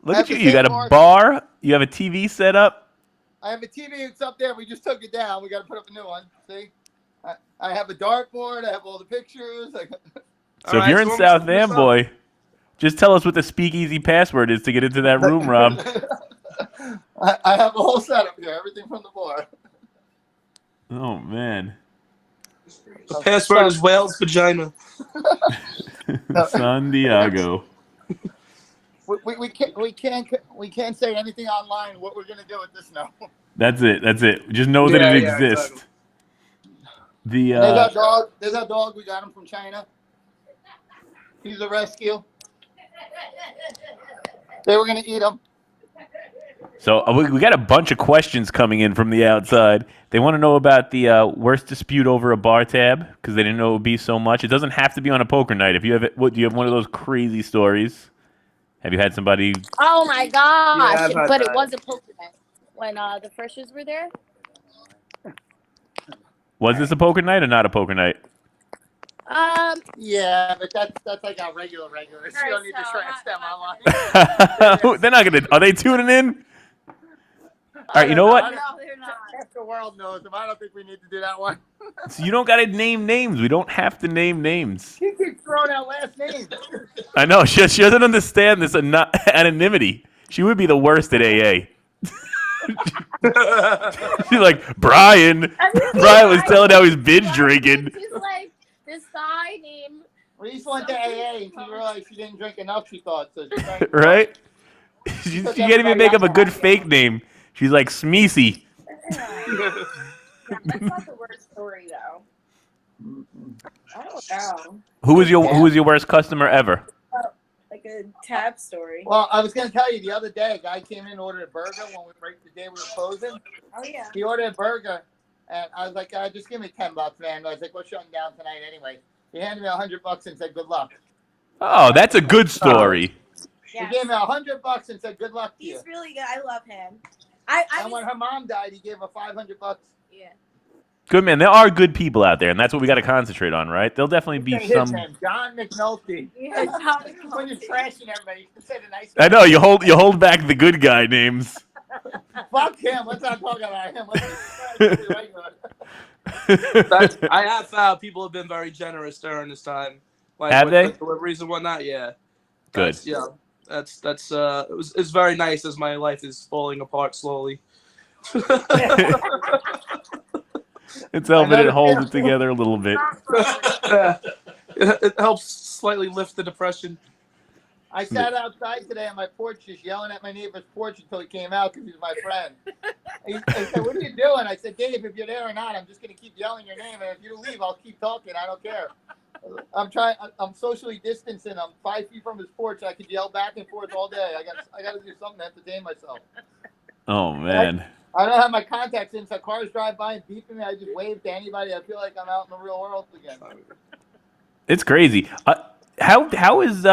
Look at you. You got a bar. You have a TV set up. I have a TV. It's up there. We just took it down. We got to put up a new one. See, I have a dartboard. I have all the pictures. So if you're in South Amboy, just tell us what the speakeasy password is to get into that room, Rob. I have a whole setup here. Everything from the bar. Oh man. The password is Whale's vagina. San Diego. We can't say anything online. What we're gonna do with this now? That's it. Just know that it exists. Exactly. There's our dog. We got him from China. He's a rescue. They were gonna eat him. So we got a bunch of questions coming in from the outside. They want to know about the worst dispute over a bar tab because they didn't know it would be so much. It doesn't have to be on a poker night. If you have it, do you have one of those crazy stories? Have you had somebody? Oh my gosh! Yeah, but it was a poker night when the freshers were there. Was this a poker night or not a poker night? Yeah, but that's like our regular. You don't need to trash them online. They're not gonna. Are they tuning in? All right, you know what? No, they're not. Half the world knows them. I don't think we need to do that one. So you don't gotta name names. We don't have to name names. He keeps throwing out last names. I know she doesn't understand this anonymity. She would be the worst at AA. She's like Brian. Brian was telling how he's binge drinking. She's like this guy named. Reese went to AA and she realized she didn't drink enough. She thought so. Right? She can't even make up a good fake name. She's like Smeecy. Yeah, that's not the worst story though. I don't know. Who was your worst customer ever? Like a tab story. Well, I was going to tell you the other day, a guy came in and ordered a burger the day we were closing. Oh yeah. He ordered a burger, and I was like, just give me $10, man. I was like, we're shutting down tonight anyway. He handed me $100 and said, good luck. Oh, that's a good story. Yes. He gave me $100 and said, good luck to you. He's really good. I love him. And when her mom died, he gave her $500. Yeah. Good man. There are good people out there, and that's what we got to concentrate on, right? There'll definitely be some. John McNulty. Yeah, John McNulty. When you're trashing everybody, you can say the nice. I know you hold back the good guy names. Fuck him. Let's not talk about him. Let's I have found people have been very generous during this time. Like, have they? With deliveries and whatnot. Yeah. Good. It's very nice as my life is falling apart slowly. It's helping it hold it together a little bit. It helps slightly lift the depression. I sat outside today on my porch just yelling at my neighbor's porch until he came out because he's my friend. He said, what are you doing? I said, Dave, if you're there or not, I'm just going to keep yelling your name. And if you leave, I'll keep talking. I don't care. I'm socially distancing. I'm 5 feet from his porch. I could yell back and forth all day. I got to do something to entertain myself. Oh, man. I don't have my contacts in, so cars drive by and beep at me. I just wave to anybody. I feel like I'm out in the real world again. It's crazy. How is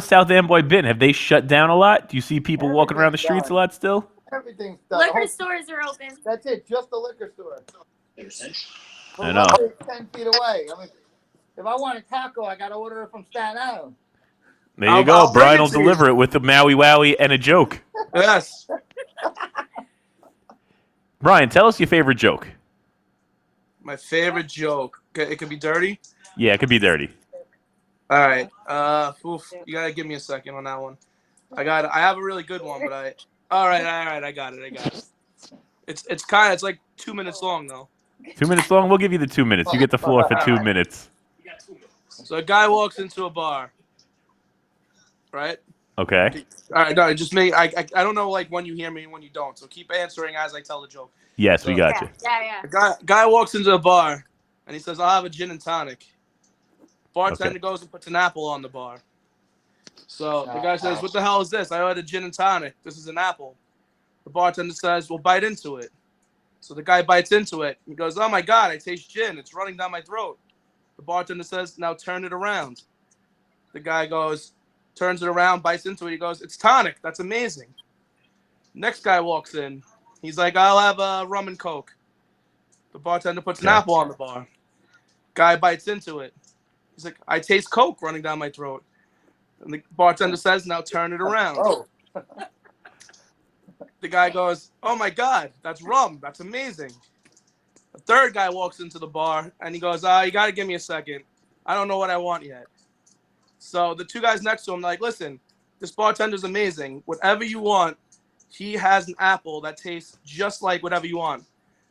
South Amboy been? Have they shut down a lot? Do you see people walking around the streets a lot still? Everything's done. Liquor stores are open. That's it, just the liquor store. I know. 10 feet away. I mean, if I want a taco, I got to order it from Staten Island. There you go. I'll bring Brian it will to you. deliver it with the Maui Wowie and a joke. Yes. Brian, tell us your favorite joke. My favorite joke. It could be dirty. Yeah, it could be dirty. All right. You gotta give me a second on that one. I have a really good one, but all right. I got it. It's like 2 minutes long though. 2 minutes long? We'll give you the 2 minutes. You get the floor for 2 minutes. So a guy walks into a bar. Right? Okay. All right. No, just me. I don't know like when you hear me and when you don't. So keep answering as I tell the joke. Yes, we got you. Yeah. A guy walks into a bar and he says, "I'll have a gin and tonic." Bartender goes and puts an apple on the bar. So the guy says, "What the hell is this? I ordered a gin and tonic. This is an apple." The bartender says, "Well, bite into it." So the guy bites into it. He goes, "Oh my God, I taste gin. It's running down my throat." The bartender says, "Now turn it around." The guy goes, turns it around, bites into it. He goes, "It's tonic. That's amazing." Next guy walks in. He's like, "I'll have a rum and coke." The bartender puts an apple on the bar. Guy bites into it. He's like, "I taste coke running down my throat." And the bartender says, "Now turn it around." Oh. The guy goes, "Oh my God, that's rum. That's amazing." The third guy walks into the bar and he goes, "You got to give me a second. I don't know what I want yet." So the two guys next to him are like, "Listen, this bartender's amazing. Whatever you want, he has an apple that tastes just like whatever you want."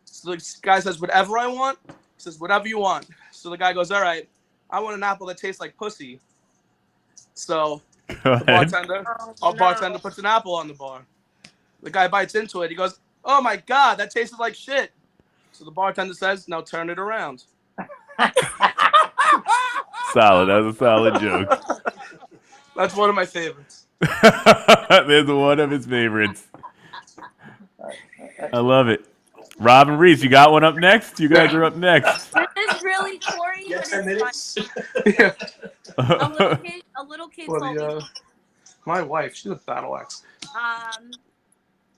So the guy says, "Whatever I want?" He says, "Whatever you want." So the guy goes, "All right, I want an apple that tastes like pussy." So the bartender puts an apple on the bar. The guy bites into it. He goes, "Oh my God, that tasted like shit." So the bartender says, "Now turn it around." Solid. That was a solid joke. That's one of my favorites. There's one of his favorites. I love it. Rob and Reese, you got one up next? You guys are up next. This is really corny, but 10 it's minutes. fun. A little kid told me. My wife, she's a battle axe.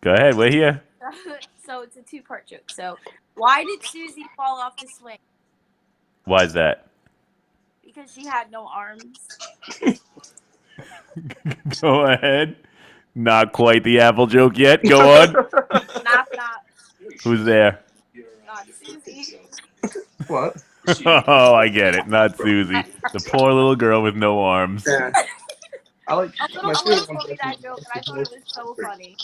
Go ahead, we're here. So it's a two-part joke. So why did Susie fall off the swing? Why is that? Because she had no arms. Go ahead. Not quite the apple joke yet. Go on. Not. Who's there? Not Susie. What? Oh, I get it. Not Susie. The poor little girl with no arms. Yeah. I like A little told me that joke, and I thought it was so funny.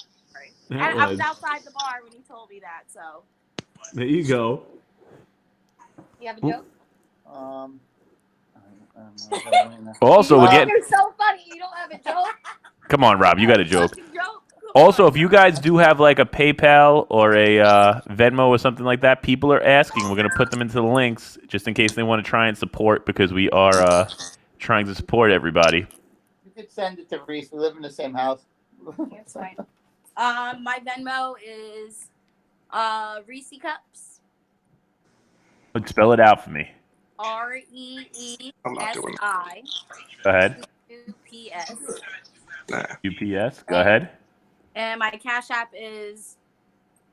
And I was outside the bar when he told me that, so. There you go. You have a joke? Also, we're getting. You're so funny. You don't have a joke? Come on, Rob. You got a joke. Fucking joke. Also, if you guys do have like a PayPal or a Venmo or something like that, people are asking. We're going to put them into the links just in case they want to try and support because we are trying to support everybody. You could send it to Reese. We live in the same house. That's fine. My Venmo is Reese Cups. Spell it out for me. REESI. Go ahead. UPS. UPS. Go ahead. And my Cash App is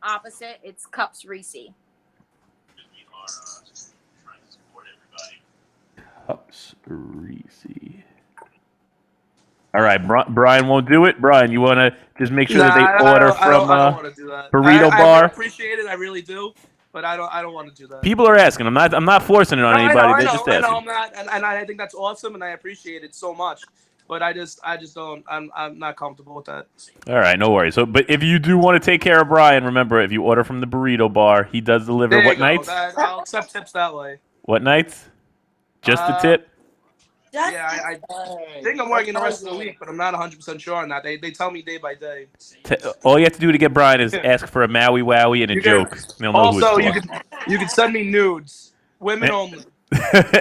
opposite. It's Cups Reese. Cups Reese. All right, Brian won't do it. Brian, you want to just make sure that they order from I don't want to do that. Burrito Bar? I appreciate it. I really do. But I don't want to do that. People are asking. I'm not forcing it on anybody. They're just asking. I know I'm not, and I think that's awesome, and I appreciate it so much. But I just don't. I'm not comfortable with that. All right, no worries. So, but if you do want to take care of Brian, remember if you order from the Burrito Bar, he does deliver. What nights? I'll accept tips that way. What nights? Just the tip. Yeah, I think I'm working the rest of the week, but I'm not 100% sure on that. They tell me day by day. All you have to do to get Brian is ask for a Maui Wowie and a joke. They'll know also, who it's you can send me nudes. Women only.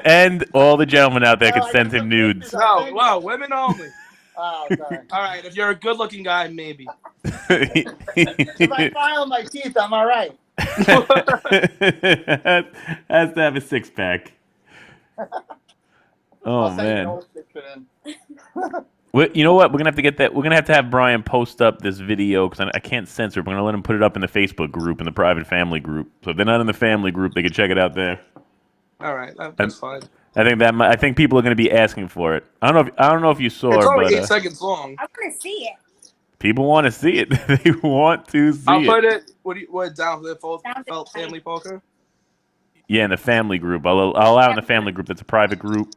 And all the gentlemen out there can send him nudes. No, women only. Oh, sorry. All right, if you're a good-looking guy, maybe. If I file my teeth, I'm all right. Has to have a six-pack. Oh man! You know what? We're gonna have to get that. We're gonna have to have Brian post up this video because I can't censor it. We're gonna let him put it up in the Facebook group, in the private family group. So if they're not in the family group, they can check it out there. All right, that's fine. I think people are gonna be asking for it. I don't know if you saw it's it, only but 8 seconds long. I want to see it. people want to see it. They want to see I'll it. put it. What down for the felt family poker? Yeah, in the family group. I'll allow in the family group. That's a private group.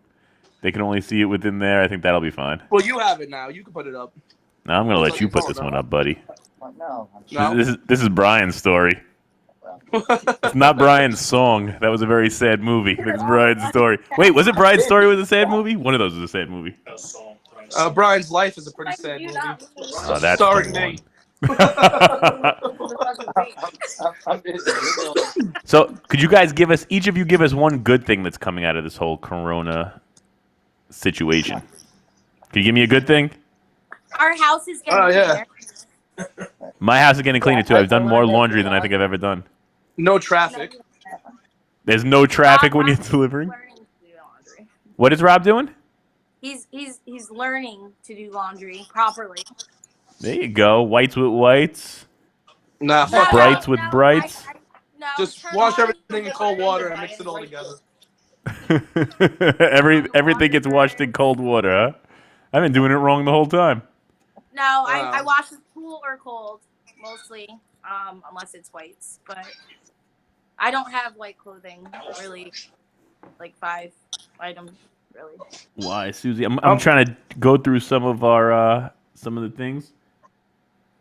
They can only see it within there. I think that'll be fine. Well, you have it now. You can put it up. Now I'm gonna let you put this one up, buddy. No. This is Brian's story. It's not Brian's song. That was a very sad movie. It's Brian's story. Wait, was it Brian's story was a sad movie? One of those was a sad movie. Brian's life is a pretty sad movie. Oh, that's starring the me. So, could you guys each of you give us one good thing that's coming out of this whole Corona situation? Can you give me a good thing? Our house is getting cleaner. My house is getting cleaner too. I've done more laundry than I think I've ever done. No traffic. There's no traffic when you're Rob's delivering. learning to do laundry. What is Rob doing? He's learning to do laundry properly. There you go. Whites with whites. Nah, fuck Brights that. with brights. No, Just turn wash on everything in the cold water and water mix it all together. Everything gets washed in cold water, huh? I've been doing it wrong the whole time. No, I Wow. wash with cool or cold mostly, unless it's whites. But I don't have white clothing really, like 5 items really. Why, Susie? I'm trying to go through some of our some of the things.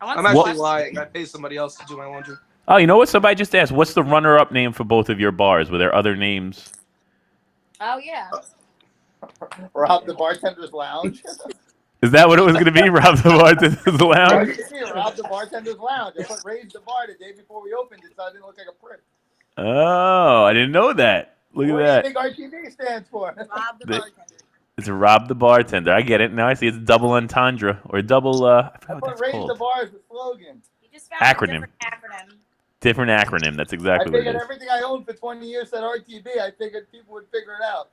I'm actually lying. I pay somebody else to do my laundry. Oh, you know what? Somebody just asked, what's the runner-up name for both of your bars? Were there other names? Oh yeah. Rob the Bartender's Lounge. Is that what it was going to be? Rob the Bartender's Lounge? Rob the Bartender's Lounge. I put raise the bar the day before we opened it, so I didn't look like a prick. Oh, I didn't know that. Look at What that. do you think RTB stands for? Rob the The- bartender. It's Rob the Bartender. I get it. Now I see it's double entendre or double, I I forgot what put that's raise the called. bar as the slogan. You just found Acronym. a different acronym. Different acronym. That's I exactly what it figured is. everything I owned for 20 years said RTB. I figured people would figure it out.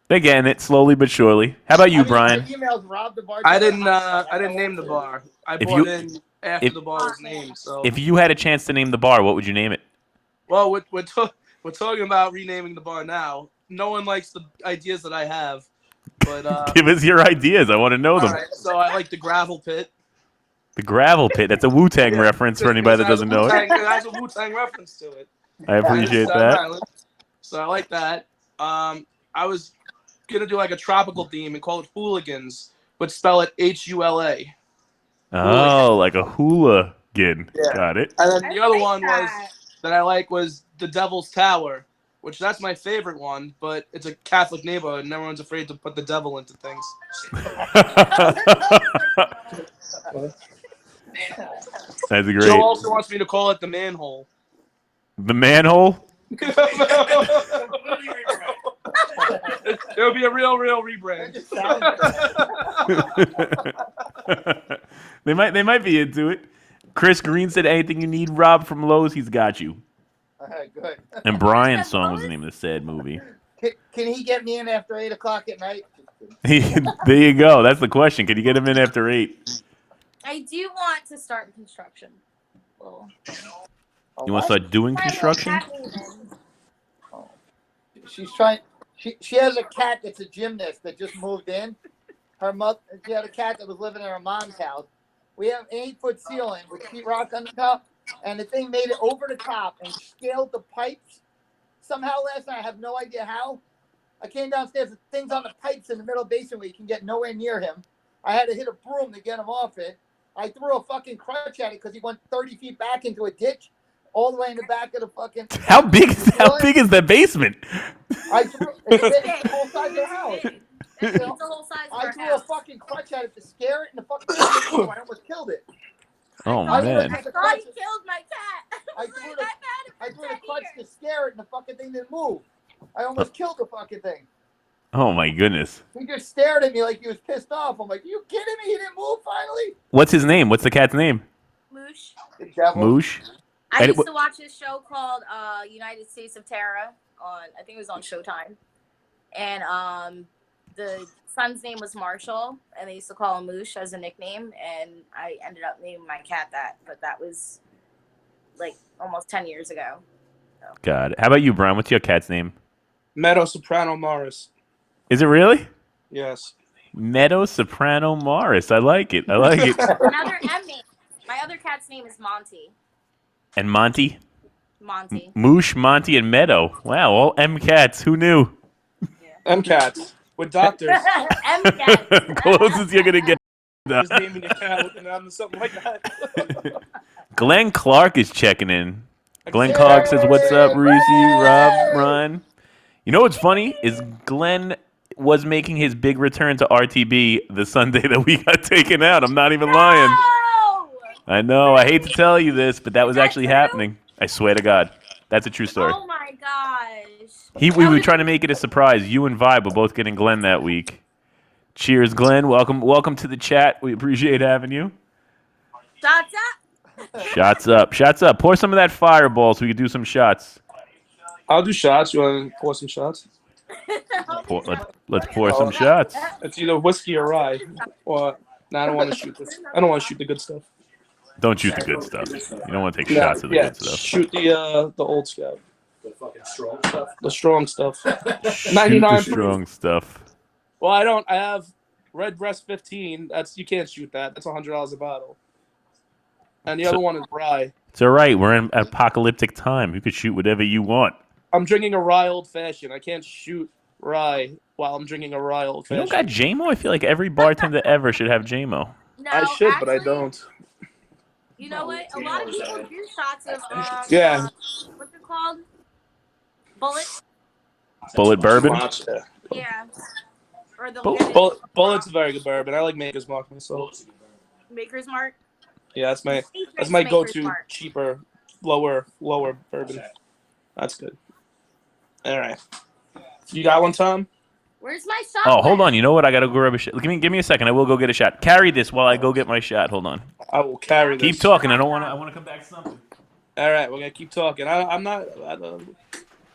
They're getting it slowly but surely. How about you, I mean, Brian? my emails Rob the Bartender. I didn't name the bar. I If bought you- in after if- the bar was named. So If you had a chance to name the bar, what would you name it? well, we're talking about renaming the bar now. No one likes the ideas that I have, but Give us your ideas. I want to know all them. right. So I like the gravel pit. The Gravel Pit. That's a Wu-Tang Yeah, reference for just anybody that because doesn't know it. It has a Wu-Tang reference to it. I appreciate Staten that. Island. So I like that. I was gonna do like a tropical theme and call it Hooligans, but spell it Hula. Oh, like a hooligan. Yeah. Got it. And then the other like one that. that I like was the Devil's Tower, which that's my favorite one, but it's a Catholic neighborhood and everyone's afraid to put the devil into things. That's great. Joe also wants me to call it the Manhole. The manhole? It'll be a real rebrand. They might be into it. Chris Green said, anything you need, Rob from Lowe's, he's got you. All right, good. And Brian's song was the name of the sad movie. Can he get me in after 8 o'clock at night? There you go. That's the question. Can you get him in after 8? I do want to start construction. Well, You want to start doing construction? She's trying. She has a cat that's a gymnast that just moved in. Her mother. She had a cat that was living in her mom's house. We have an 8-foot ceiling with sheetrock on the top, and the thing made it over the top and scaled the pipes. Somehow last night, I have no idea how. I came downstairs. The thing's on the pipes in the middle basement where you can get nowhere near him. I had to hit a broom to get him off it. I threw a fucking crutch at it because he went 30 feet back into a ditch, all the way in the back of the fucking. How big is that basement? I threw it's the whole size of the house. It's the whole size of I our threw a house. fucking crutch at it to scare it, and the fucking thing I almost killed it. Oh, I man. I thought he killed my cat. I I threw was the- like, I've I had it threw for the 10 crutch years. to scare it, and the fucking thing didn't move. I almost killed the fucking thing. Oh, my goodness. He just stared at me like he was pissed off. I'm like, "Are you kidding me? He didn't move finally." What's his name? What's the cat's name? Moosh. The devil. Moosh? I And used it to watch this show called United States of Terror on, I think it was on Showtime, and the son's name was Marshall, and they used to call him Moosh as a nickname, and I ended up naming my cat that, but that was like almost 10 years ago. Got it. How about you, Brian? What's your cat's name? Meadow Soprano Morris. Is it really? Yes. Meadow Soprano Morris. I like it. I like it. Another M name. My other cat's name is Monty. And Monty? Monty. Moosh, Monty, and Meadow. Wow, all M cats. Who knew? MCATs with doctors. M cat. Closest you're going to get. Just naming a cat looking at him, something like that. Glenn Clark is checking in. Glenn Clark says, what's up, Reese, Rob, Ron? You know what's funny is Glenn was making his big return to RTB the Sunday that we got taken out. I'm not even lying. No! I know. I hate to tell you this, but that was Is that actually true? happening. I swear to God. That's a true story. Oh my gosh. We were trying to make it a surprise. You and Vibe were both getting Glenn that week. Cheers, Glenn. Welcome to the chat. We appreciate having you. Shots up. Shots up. Shots up. Pour some of that Fireball so we can do some shots. I'll do shots. You want to pour some shots? Let's pour some shots. It's either whiskey or rye. Or no, I don't want to shoot this. I don't want to shoot the good stuff. Don't shoot the good stuff. You don't want to take Yeah, shots of the yeah. good stuff. Shoot the old scout. The fucking strong stuff. The strong stuff. Shoot 99 the proof. strong stuff. Well, I don't. I have Red Breast 15. You can't shoot that. That's $100 a bottle. And the other one is rye. It's all right. We're in apocalyptic time. You could shoot whatever you want. I'm drinking a rye old fashioned. I can't shoot rye while I'm drinking a rye old You don't fashioned. got JMO? I feel like every bartender ever should have JMO. No, I should, but I actually, don't. You know what? A lot of people do shots of Yeah. what's it called? Bullet. Bullet bourbon? Yeah. Yeah. Or the Bullet's a very good bourbon. I like Maker's Mark myself. Maker's Mark. Yeah, that's my Maker's go-to Mark. cheaper, lower bourbon. That's good. All right. You got one, Tom? Where's my shot? Oh, hold glass? on. You know what? I got to go grab a shot. Give me a second. I will go get a shot. Carry this while I go get my shot. Hold on. I will carry this. Keep talking. I want to come back to something. All right, we're gonna keep talking. I'm not.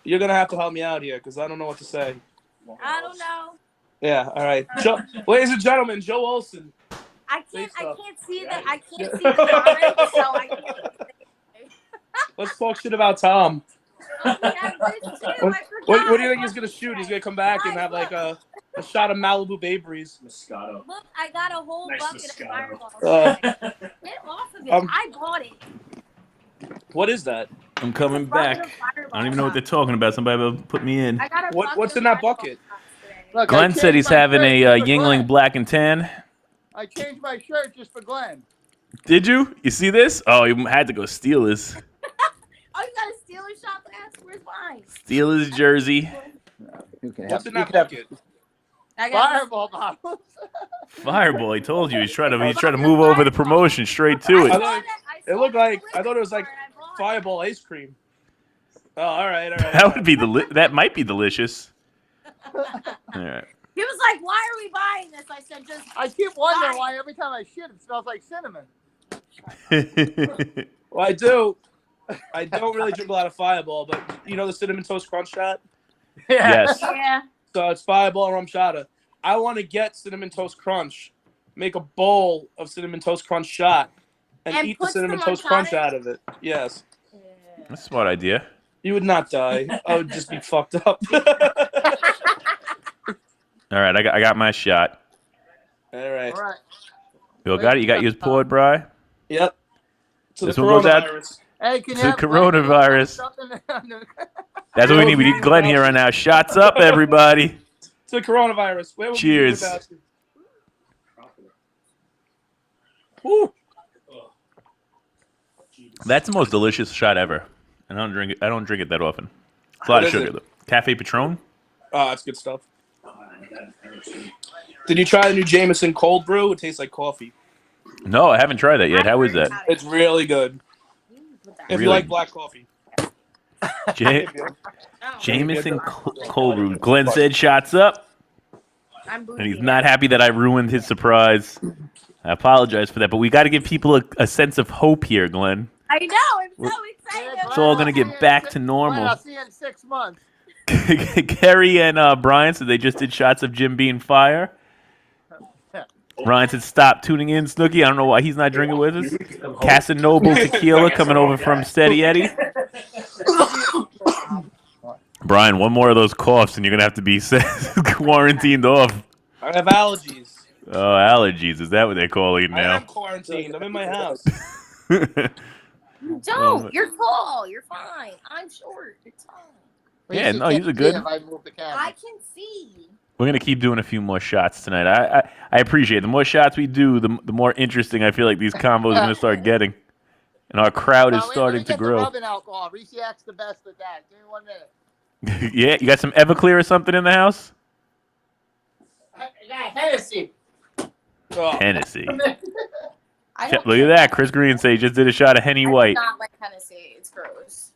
You're gonna have to help me out here because I don't know what to say. I don't know. Yeah. All right. Ladies and gentlemen, Joe Olson. I Say can't stuff. see the comments, so I can't. Let's talk shit about Tom. Oh, yeah, this too, I What do you forgot. think he's gonna shoot? He's gonna come back and have like a shot of Malibu Bay Breeze. Moscato. Look, I got a whole Nice bucket of Moscato. Fireballs. Get off of it. I bought it. What is that? I'm coming Bucket back. of Fireballs. I don't even know what they're talking about. Somebody will put me in. I got a What's bucket in of that Fireballs bucket? today. Look, Glenn I said he's changed my having shirt a just for Yingling Glenn. Black and Tan. I changed my shirt just for Glenn. Did you? You see this? Oh, you had to go steal his. Oh, you got a Steelers shot glass? Where's mine? Steal his jersey. You can What's have, in that bucket? I got Fireball bottles. Fireball. He told you. He's trying to move over the promotion straight to I it. thought- It looked like I thought it was like Fireball ice cream. Oh, all right. That would be that might be delicious. All right. He was like, "Why are we buying this?" I said, "Just I keep wondering why every time I shit, it smells like cinnamon. Well, I do. I don't really drink a lot of Fireball, but you know the cinnamon toast crunch shot. Yes. yeah." So it's Fireball rum shot. I want to get cinnamon toast crunch, make a bowl of cinnamon toast crunch shot, and And eat the put cinnamon some toast on crunch top out of it. Yes, That's a smart idea. you would not die. I would just be fucked up. All right. I got my shot. All right. All right. You all got it? You got yours poured, Bri? Yep. To This the one goes out- coronavirus. Hey, can you The have coronavirus. something? That's what we need. We need Glenn here right now. Shots up, everybody. To the coronavirus. Where would we be Cheers. without you? Woo. That's the most delicious shot ever. I don't drink it. I don't drink it that often. It's a lot What of is sugar it? though. Cafe Patron. Oh, that's good stuff. Did you try the new Jameson cold brew? It tastes like coffee. No, I haven't tried that yet. How is that? It's really good. If Really? you like black coffee. Jameson cold brew. Glenn said shots up, I'm and he's not happy that I ruined his surprise. I apologize for that, but we got to give people a sense of hope here, Glenn. I know. I'm so excited. It's all gonna get back to normal. I'll see you in 6 months. Kerry and Brian said they just did shots of Jim Beam Fire. Ryan said, stop tuning in, Snooki. I don't know why he's not drinking with us. Casanoble Tequila coming over from Steady Eddie. Brian, one more of those coughs and you're going to have to be quarantined off. I have allergies. Oh, allergies. Is that what they call it I now? am quarantined. I'm in my house. Don't. You're tall. You're fine. I'm short. It's fine. Yeah, no, these are good. If I move the camera. I can see. We're going to keep doing a few more shots tonight. I appreciate it. The more shots we do, the more interesting I feel like these combos are going to start getting. And our crowd is Now, wait, starting let me to get the grow. rubbing alcohol. Reese Act's the best at that. Give me 1 minute. Yeah, you got some Everclear or something in the house? I got Hennessy. Oh, Hennessy. I Look don't at that. Chris Green say he just did a shot of Henny I do White. not like Hennessy. It's gross.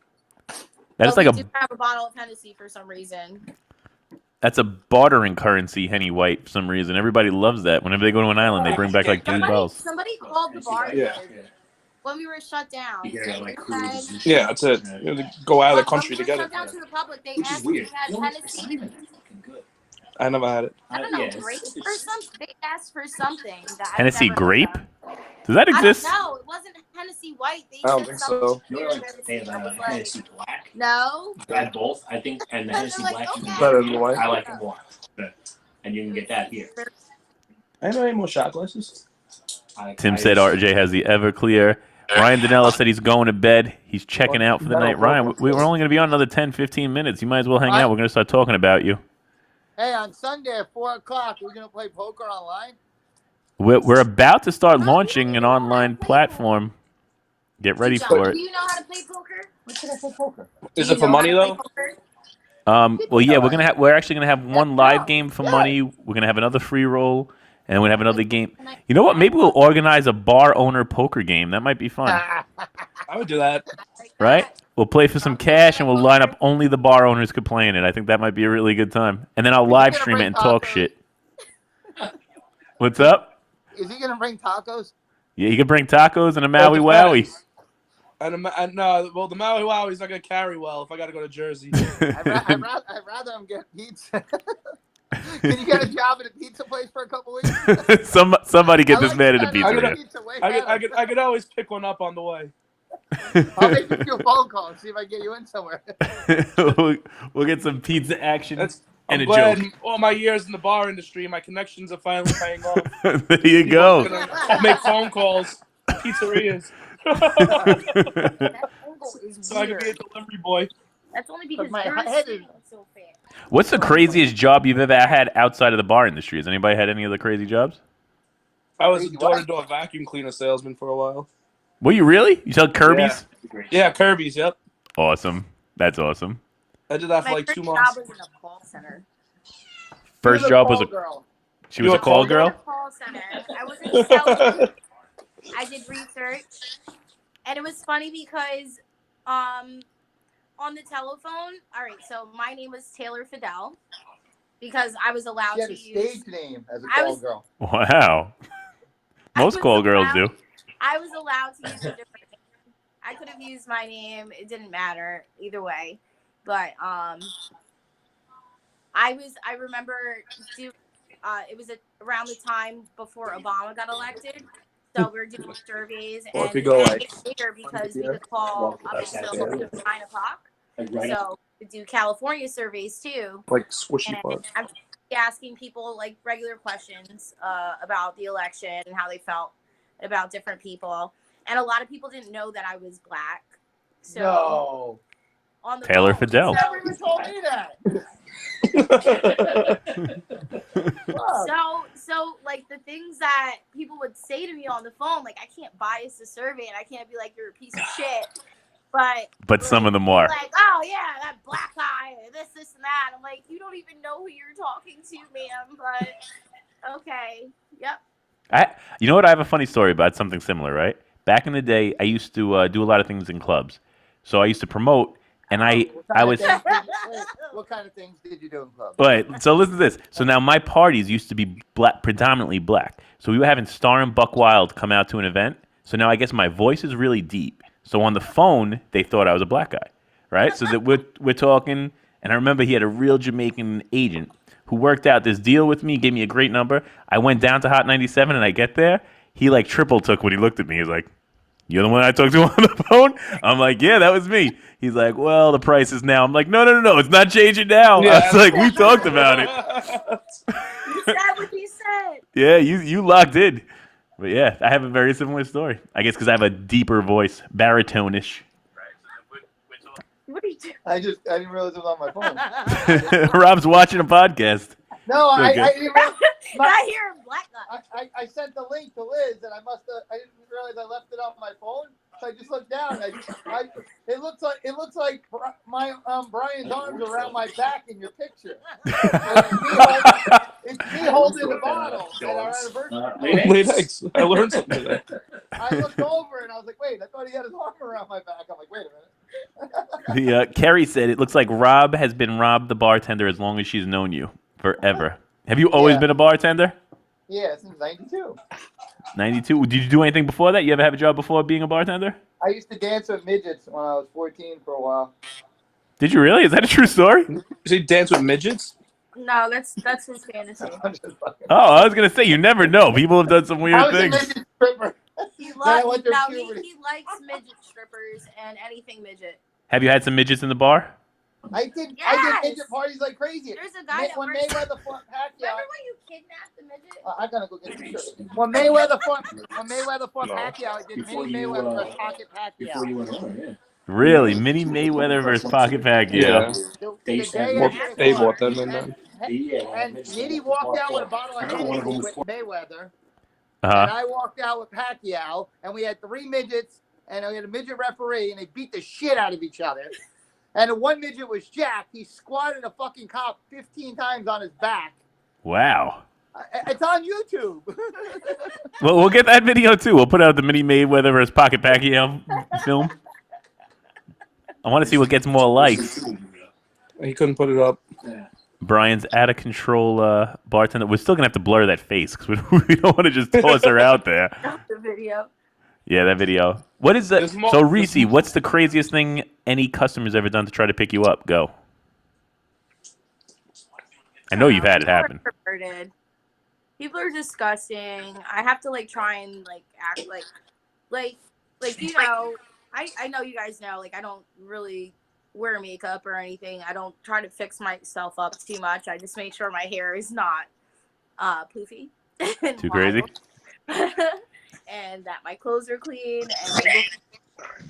That's But like we a do have a bottle of Hennessy for some reason. that's a bartering currency, Henny White, for some reason. Everybody loves that. Whenever they go to an island, they bring back like 3 bottles. Somebody called the bar. Yeah. when we were shut down. You gotta like cruise and shit. Yeah, that's it. You have to go out of the country to When we get were it. shut down to the public, they Which is asked if we weird. had It's Hennessy. not even fucking good. I never had it. I don't know, Yeah, it's- grape it's- or something. They asked for something that Hennessy I've never grape? heard of. Does that I don't exist? know. It wasn't Hennessy white. They I don't said think something so. You know, weird like they Hennessy. have I was like, Hennessy Black. no. I had both, I think, and the And Hennessy they're like, Black. okay. Better than white. I like it more. And you can get that here. I know any more shot glasses. Tim said RJ has the Everclear. Ryan Danella said he's going to bed. He's checking out for the night. Ryan, we're only going to be on another 10, 15 minutes. You might as well hang out. We're going to start talking about you. Hey, on Sunday at 4 o'clock, we're gonna play poker online. We're about to start launching an online platform. Get ready for Do it. you know how to play poker? When should I play poker? Is Do it you for know money how to though? play poker? Well, yeah, we're actually gonna have one live game for money. We're gonna have another free roll, and we're gonna have another game. You know what? Maybe we'll organize a bar owner poker game. That might be fun, I would do that. Like right? that. We'll play for some cash, and we'll line up only the bar owners could play in it. I think that might be a really good time. And then I'll live stream it and talk shit. What's up? Is he gonna bring tacos? Yeah, you can bring tacos and a Maui Wowie. And no, well, the Maui Wowie's not gonna carry well if I gotta go to Jersey. I'd rather him get pizza. Can you get a job at a pizza place for a couple weeks? Somebody get I this like man at that the pizzeria. pizza way I better. could always pick one up on the way. I'll make you a phone call and see if I can get you in somewhere. We'll get some pizza action I'm and a glad joke. all my years in the bar industry, my connections are finally paying off. There you go. I'll make phone calls, pizzerias, That angle is so I can be a weird. delivery boy. That's only because my you're head sitting so fat. What's the craziest job you've ever had outside of the bar industry? Has anybody had any other crazy jobs? I was a Crazy what? door-to-door vacuum cleaner salesman for a while. Were you really? You sell Kirby's? Yeah, Kirby's. Yep, Awesome. That's awesome. I did that for My like first 2 months. job was in a call center. First job was girl. she was a call girl? Call center. I wasn't selling. I did research, and it was funny because, on the telephone. All right, so my name was Taylor Fidel because I was allowed She had to a use. stage name as a I call was- girl. Wow. Most was call girls allowed- do. I was allowed to use a different name. I could have used my name. It didn't matter either way. But I remember it was around the time before Obama got elected. So we were doing surveys Or and if you go it like- made later because we could call up until 9 o'clock. So we do California surveys too. Like squishy And part. I'm asking people like regular questions about the election and how they felt about different people. And a lot of people didn't know that I was black. So No. on the Taylor phone, Fidel. You never even told me that. Wow. So like the things that people would say to me on the phone, like I can't bias the survey and I can't be like you're a piece of shit. But some of them are. like, oh yeah, that black guy, this and that. I'm like, you don't even know who you're talking to, ma'am. But okay, yep. You know what? I have a funny story about something similar, right? Back in the day, I used to do a lot of things in clubs. So I used to promote, and I was. What kind of things did you do in clubs? Right. So listen to this. So now my parties used to be black, predominantly black. So we were having Star and Buck Wild come out to an event. So now I guess my voice is really deep. So on the phone, they thought I was a black guy, right? So that we're talking, and I remember he had a real Jamaican agent who worked out this deal with me, gave me a great number. I went down to Hot 97, and I get there. He like triple took when he looked at me. He was like, "You're the one I talked to on the phone?" I'm like, "Yeah, that was me." He's like, "Well, the price is now." I'm like, "No, it's not changing now." Yeah. I was like, "We talked about it." You said what you said. Yeah, you locked in. But yeah, I have a very similar story. I guess because I have a deeper voice, baritone-ish. What are you doing? I didn't realize it was on my phone. Rob's watching a podcast. No, I didn't realize. I hear a black guy. I sent the link to Liz, and I didn't realize I left it on my phone. So I just looked down. It looks like my Brian's arms around my back in your picture. It's me holding the bottle at our anniversary. Late eggs. I learned something today. I looked over and I was like, wait, I thought he had his arm around my back. I'm like, wait a minute. Carrie said it looks like Rob has been Rob the bartender as long as she's known you forever. Have you always Yeah. been a bartender? Yeah, since '92. 92. Did you do anything before that? You ever have a job before being a bartender? I used to dance with midgets when I was 14 for a while. Did you really? Is that a true story? Does he dance with midgets? No, that's his fantasy. I'm just fucking. Oh, I was gonna say you never know. People have done some I weird was a things. midget stripper. He I went through no, puberty. he likes midget strippers and anything midget. Have you had some midgets in the bar? I did Yes. midget parties like crazy. There's a guy that When works. Mayweather fought Pacquiao, Remember when you kidnapped the midget? I gotta go get the shirt. When Mayweather fought Pacquiao, I did Before Mini you, Mayweather versus Pocket Before Pacquiao. you went on, yeah. Really? Mini Mayweather versus Pocket Pacquiao. Yeah. The They day said- Well, after they fought, bought them in then. and Nitty walked out with a bottle of Hennessy with Mayweather, and Uh-huh. I walked out with Pacquiao, and we had 3 midgets, and we had a midget referee, and they beat the shit out of each other. And the one midget was Jack. He squatted a fucking cop 15 times on his back. Wow. It's on YouTube. Well, we'll get that video too. We'll put out the Mini Mayweather versus Pocket Pacquiao film. I want to see what gets more likes. He couldn't put it up. Brian's out of control bartender. We're still gonna have to blur that face because we don't want to just toss her out there. The video. Yeah, that video. What is that? There's more- So, Reese, what's the craziest thing any customer's ever done to try to pick you up? Go. I know you've had it People are happen. perverted. People are disgusting. I have to try and act like you know. I know you guys know I don't really wear makeup or anything. I don't try to fix myself up too much. I just make sure my hair is not poofy. And Too crazy? wild. And that my clothes are clean. And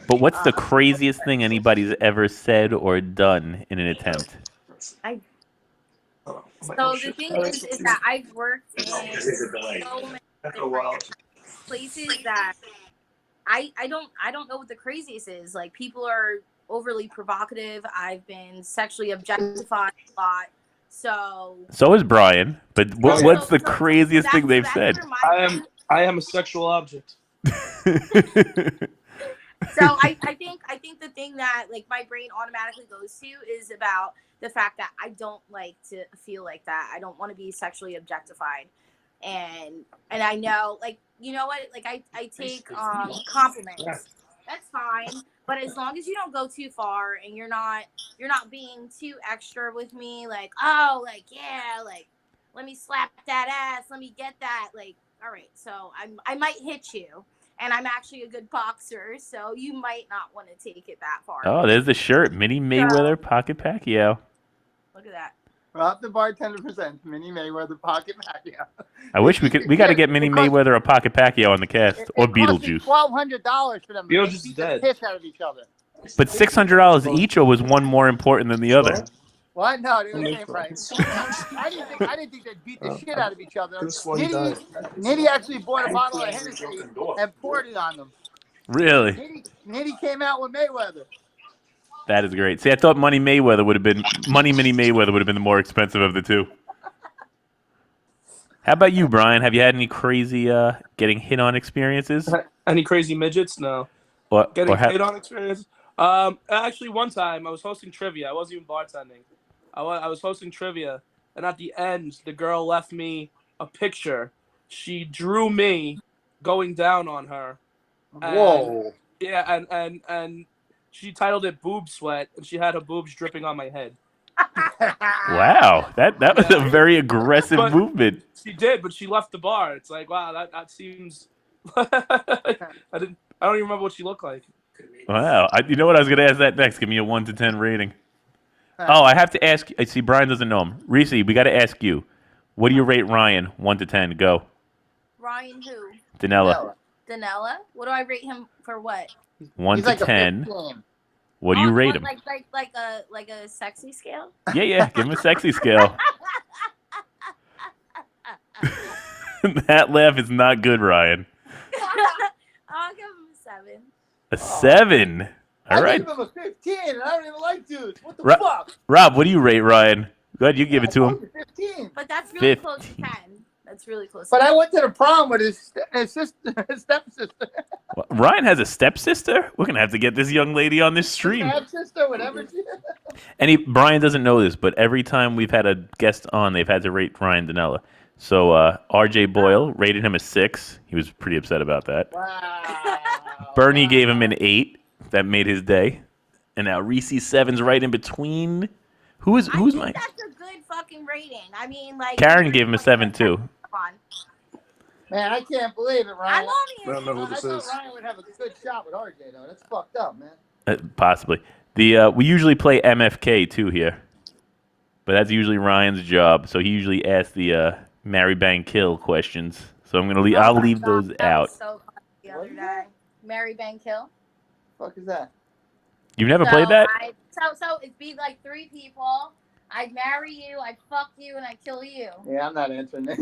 But what's the craziest thing anybody's ever said or done in an attempt? so the thing is that I've worked in so many different places that I don't know what the craziest is. People are overly provocative. I've been sexually objectified a lot. So is Brian. But what's the craziest thing they've said? where my I am a sexual object. So I think the thing that my brain automatically goes to is about the fact that I don't like to feel like that. I don't want to be sexually objectified. And I know you know what, I take compliments. That's fine. But as long as you don't go too far and you're not being too extra with me, yeah, let me slap that ass, let me get that, all right, so I might hit you. And I'm actually a good boxer, so you might not want to take it that far. Oh, there's the shirt. Mini Mayweather Pocket Pacquiao. Look at that. Rob the bartender presents Mini Mayweather Pocket Pacquiao. I wish we got to get Mini Mayweather or Pocket Pacquiao on the cast. Or Beetlejuice. $1,200 for them. They Beetlejuice is beat the dead. piss out of each other. But $600 each, or was one more important than the other? What? No, they were the same price. I didn't think they'd beat the shit out of each other. Nitty actually bought a bottle of Hennessy and poured it on them. Really? Nitty came out with Mayweather. That is great. See, I thought Mini Mini Mayweather would have been the more expensive of the two. How about you, Brian? Have you had any crazy getting hit on experiences? Any crazy midgets? No. Getting hit on experience? Actually, one time I was hosting trivia. I wasn't even bartending. I was hosting trivia, and at the end, the girl left me a picture. She drew me going down on her. Whoa. Yeah, and she titled it "Boob Sweat," and she had her boobs dripping on my head. Wow, that was a very aggressive But- movement. She did, but she left the bar. It's wow, that seems. I don't even remember what she looked like. Wow, you know what? I was going to ask that next. Give me a 1 to 10 rating. Oh, I have to ask. I see Brian doesn't know him. Reese, we got to ask you. What do you rate Ryan? 1 to 10. Go. Ryan who? Danella. Danella? What do I rate him for what? 1 He's to like a 10. 15. What do you rate him? Like a sexy scale? Yeah. Give him a sexy scale. That laugh is not good, Ryan. I'll give him a 7. A 7. All I right. gave him a 15, and I don't even like dudes. What the Ro- fuck? Rob, what do you rate Ryan? Go ahead, you give it to I him. told you 15. But that's really close to 15. 10. That's really close. But to I 10. went to the prom with his stepsister. What, Ryan has a stepsister? We're going to have to get this young lady on this stream. Stepsister, whatever she Brian doesn't know this, but every time we've had a guest on, they've had to rate Ryan Danella. So R.J. Boyle rated him a 6. He was pretty upset about that. Wow. Bernie gave him an 8. That made his day. And now Reese 7's right in between. Who's I my? think that's a good fucking rating. I mean, like Karen gave him a 7 too. Come on. Man, I can't believe it, I'm Ryan. I don't know only. who this I is. thought Ryan would have a good shot with RJ though. That's fucked up, man. Possibly. We usually play MFK too here, but that's usually Ryan's job. So he usually asks the marry, bang, kill questions. So I'm gonna leave. I'll leave those That out. was so fun the other day. Mary Bang Kill. Fuck is that? You've never played that? So it'd be like 3 people. I'd marry you, I'd fuck you, and I'd kill you. Yeah, I'm not answering that.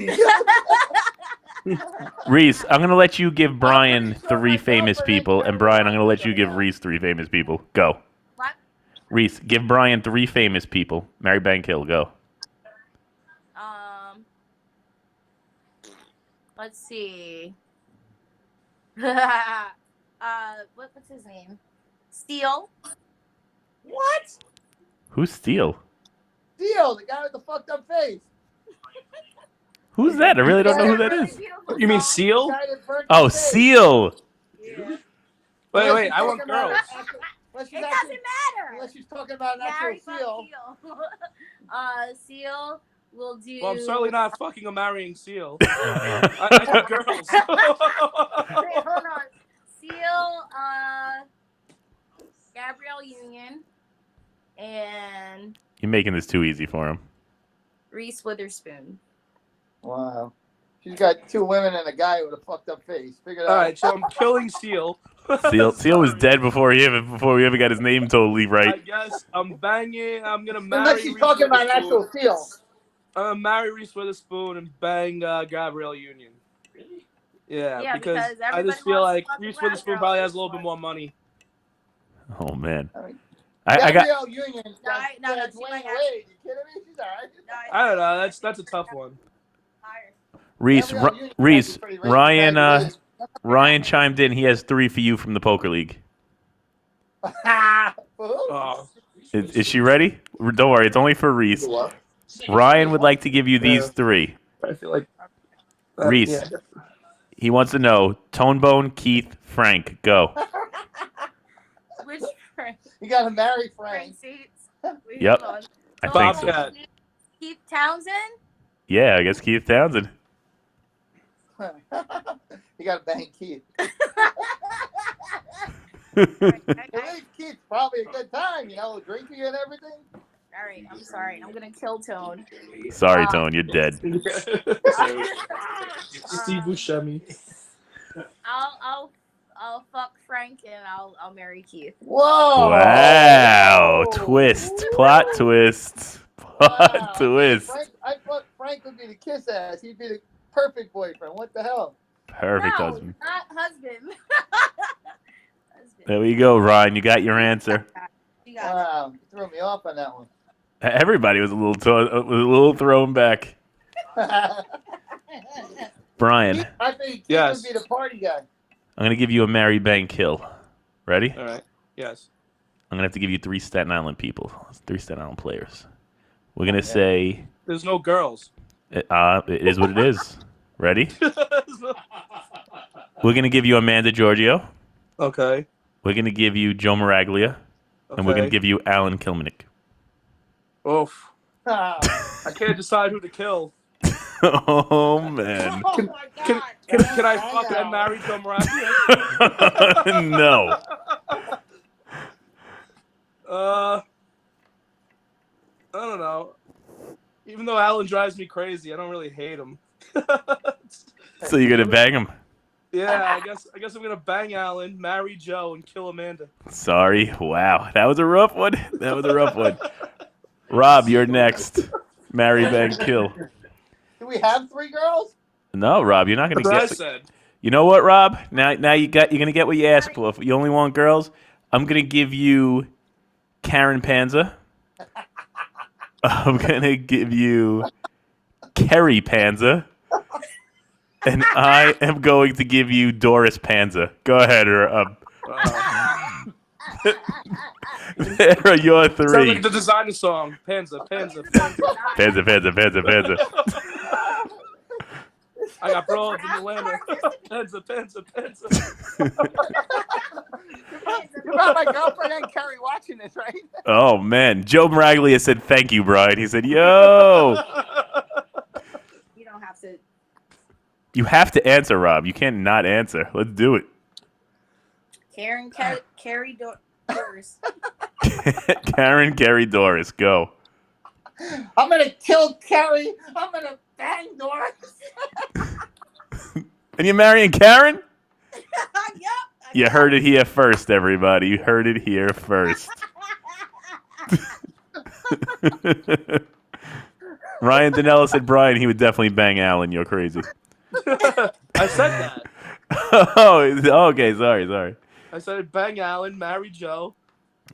Reese, I'm gonna let you give Brian pretty sure 3 my famous girlfriend ain't people, and married Brian, I'm gonna let you anybody give Reese 3 famous people. Go. What? Reese, give Brian 3 famous people. Marry, bang, kill. Go. Let's see. What's his name? Steele. What? Who's Steele? Steele, the guy with the fucked up face. Who's that? I really don't know who that Really is. beautiful You mean song. The Seal? guy that burnt Oh, his face. Seal. Yeah. Wait, I want girls. Unless she's It actually- doesn't matter. Unless she's talking about an Marry, actual fuck, seal. kill. Seal will do. Well, I'm certainly not fucking or marrying Seal. I want girls. Wait, hold on. Seal, Gabrielle Union, and You're making this too easy for him. Reese Witherspoon. Wow. She's got 2 women and a guy with a fucked up face. Figure it All out. right, so I'm killing Seal. Seal was dead before we ever got his name totally I right. guess I'm banging. I'm gonna marry. Unless she's Reese talking about an Witherspoon. actual seal. I'm gonna marry Reese Witherspoon and bang Gabrielle Union. Really? Yeah, Yeah, because because I everybody just feel wants to like fuck Reese Gabrielle Witherspoon probably has a little Union. bit more money. Oh man. I mean, I got Gabrielle Union. No, That's she Dwayne might Wade. have- You kidding me? She's all right. I don't know. That's a tough one. Reese. Gabrielle Union Reese. might be pretty racist Ryan. as it is. Ryan chimed in. He has 3 for you from the poker league. Oh, Is she ready? Don't worry. It's only for Reese. Ryan would like to give you these 3. I feel like Reese. yeah. He wants to know Tonebone, Keith, Frank. Go. Which Frank? You got to marry Frank Frank. Seats? Yep. Hold on. I Hold think on. so. Bobcat. Keith Townsend? Yeah, I guess Keith Townsend. You got to bang Keith. Okay. At least Keith's probably a good time, drinking and everything. All right, I'm sorry. I'm gonna kill Tone. Sorry, Tone, you're dead. Steve Buscemi. I'll fuck Frank and I'll marry Keith. Whoa! Wow. Twist. Plot twist. Plot Wow. twist. I thought Frank would be the kiss ass. He'd be the perfect boyfriend. What the hell? Perfect No, husband. not husband. Husband. There we go, Ryan. You got your answer. You got it. Wow, you threw me off on that one. Everybody was a little thrown back. Brian, I think Keith Yes. would be the party guy. I'm gonna give you a marry, bang, kill. Ready? All right. Yes. I'm gonna have to give you 3 Staten Island people. 3 Staten Island players. We're gonna say There's no girls. it is what it is. Ready? We're gonna give you Amanda Giorgio. Okay. We're gonna give you Joe Maraglia, and we're gonna Okay. give you Alan Kilmanick. Oof. Ah. I can't decide who to kill. Oh man. Oh Can- my Can, God. can I fuck and marry Joe Maraglia? No. I don't know. Even though Alan drives me crazy, I don't really hate him. So you're gonna bang him? Yeah, I guess I'm gonna bang Alan, marry Joe, and kill Amanda. Sorry. Wow, that was a rough one. That was a rough one. Rob, you're next. Marry, bang, kill. Do we have 3 girls? No, Rob, you're not gonna That's what I get. said. You know what, Rob? Now you're gonna get what you asked for. If you only want girls, I'm gonna give you Karen Panza. I'm gonna give you Kerry Panza. And I am going to give you Doris Panza. Go ahead, there are your Sounds 3. like the designer song. Panza, Panza, Panza. Panza, Panza, Panza, Panza. I got bro in Atlanta. Penza. You got my girlfriend and Kerry watching this, right? Oh man, Joe Maraglia said thank you, Brian. He said, "Yo, You don't have to. you have to answer, Rob. You can't not answer. Let's do it." Carrie Doris. Karen, Gary, Doris, go. I'm gonna kill Kerry. I'm gonna bang Doris. And you're marrying Karen? Yep. You heard it here first, everybody. You heard it here first. Ryan Danella said, Brian, he would definitely bang Alan. You're crazy. I said that. Oh, okay. Sorry. I said bang Alan, marry Joe.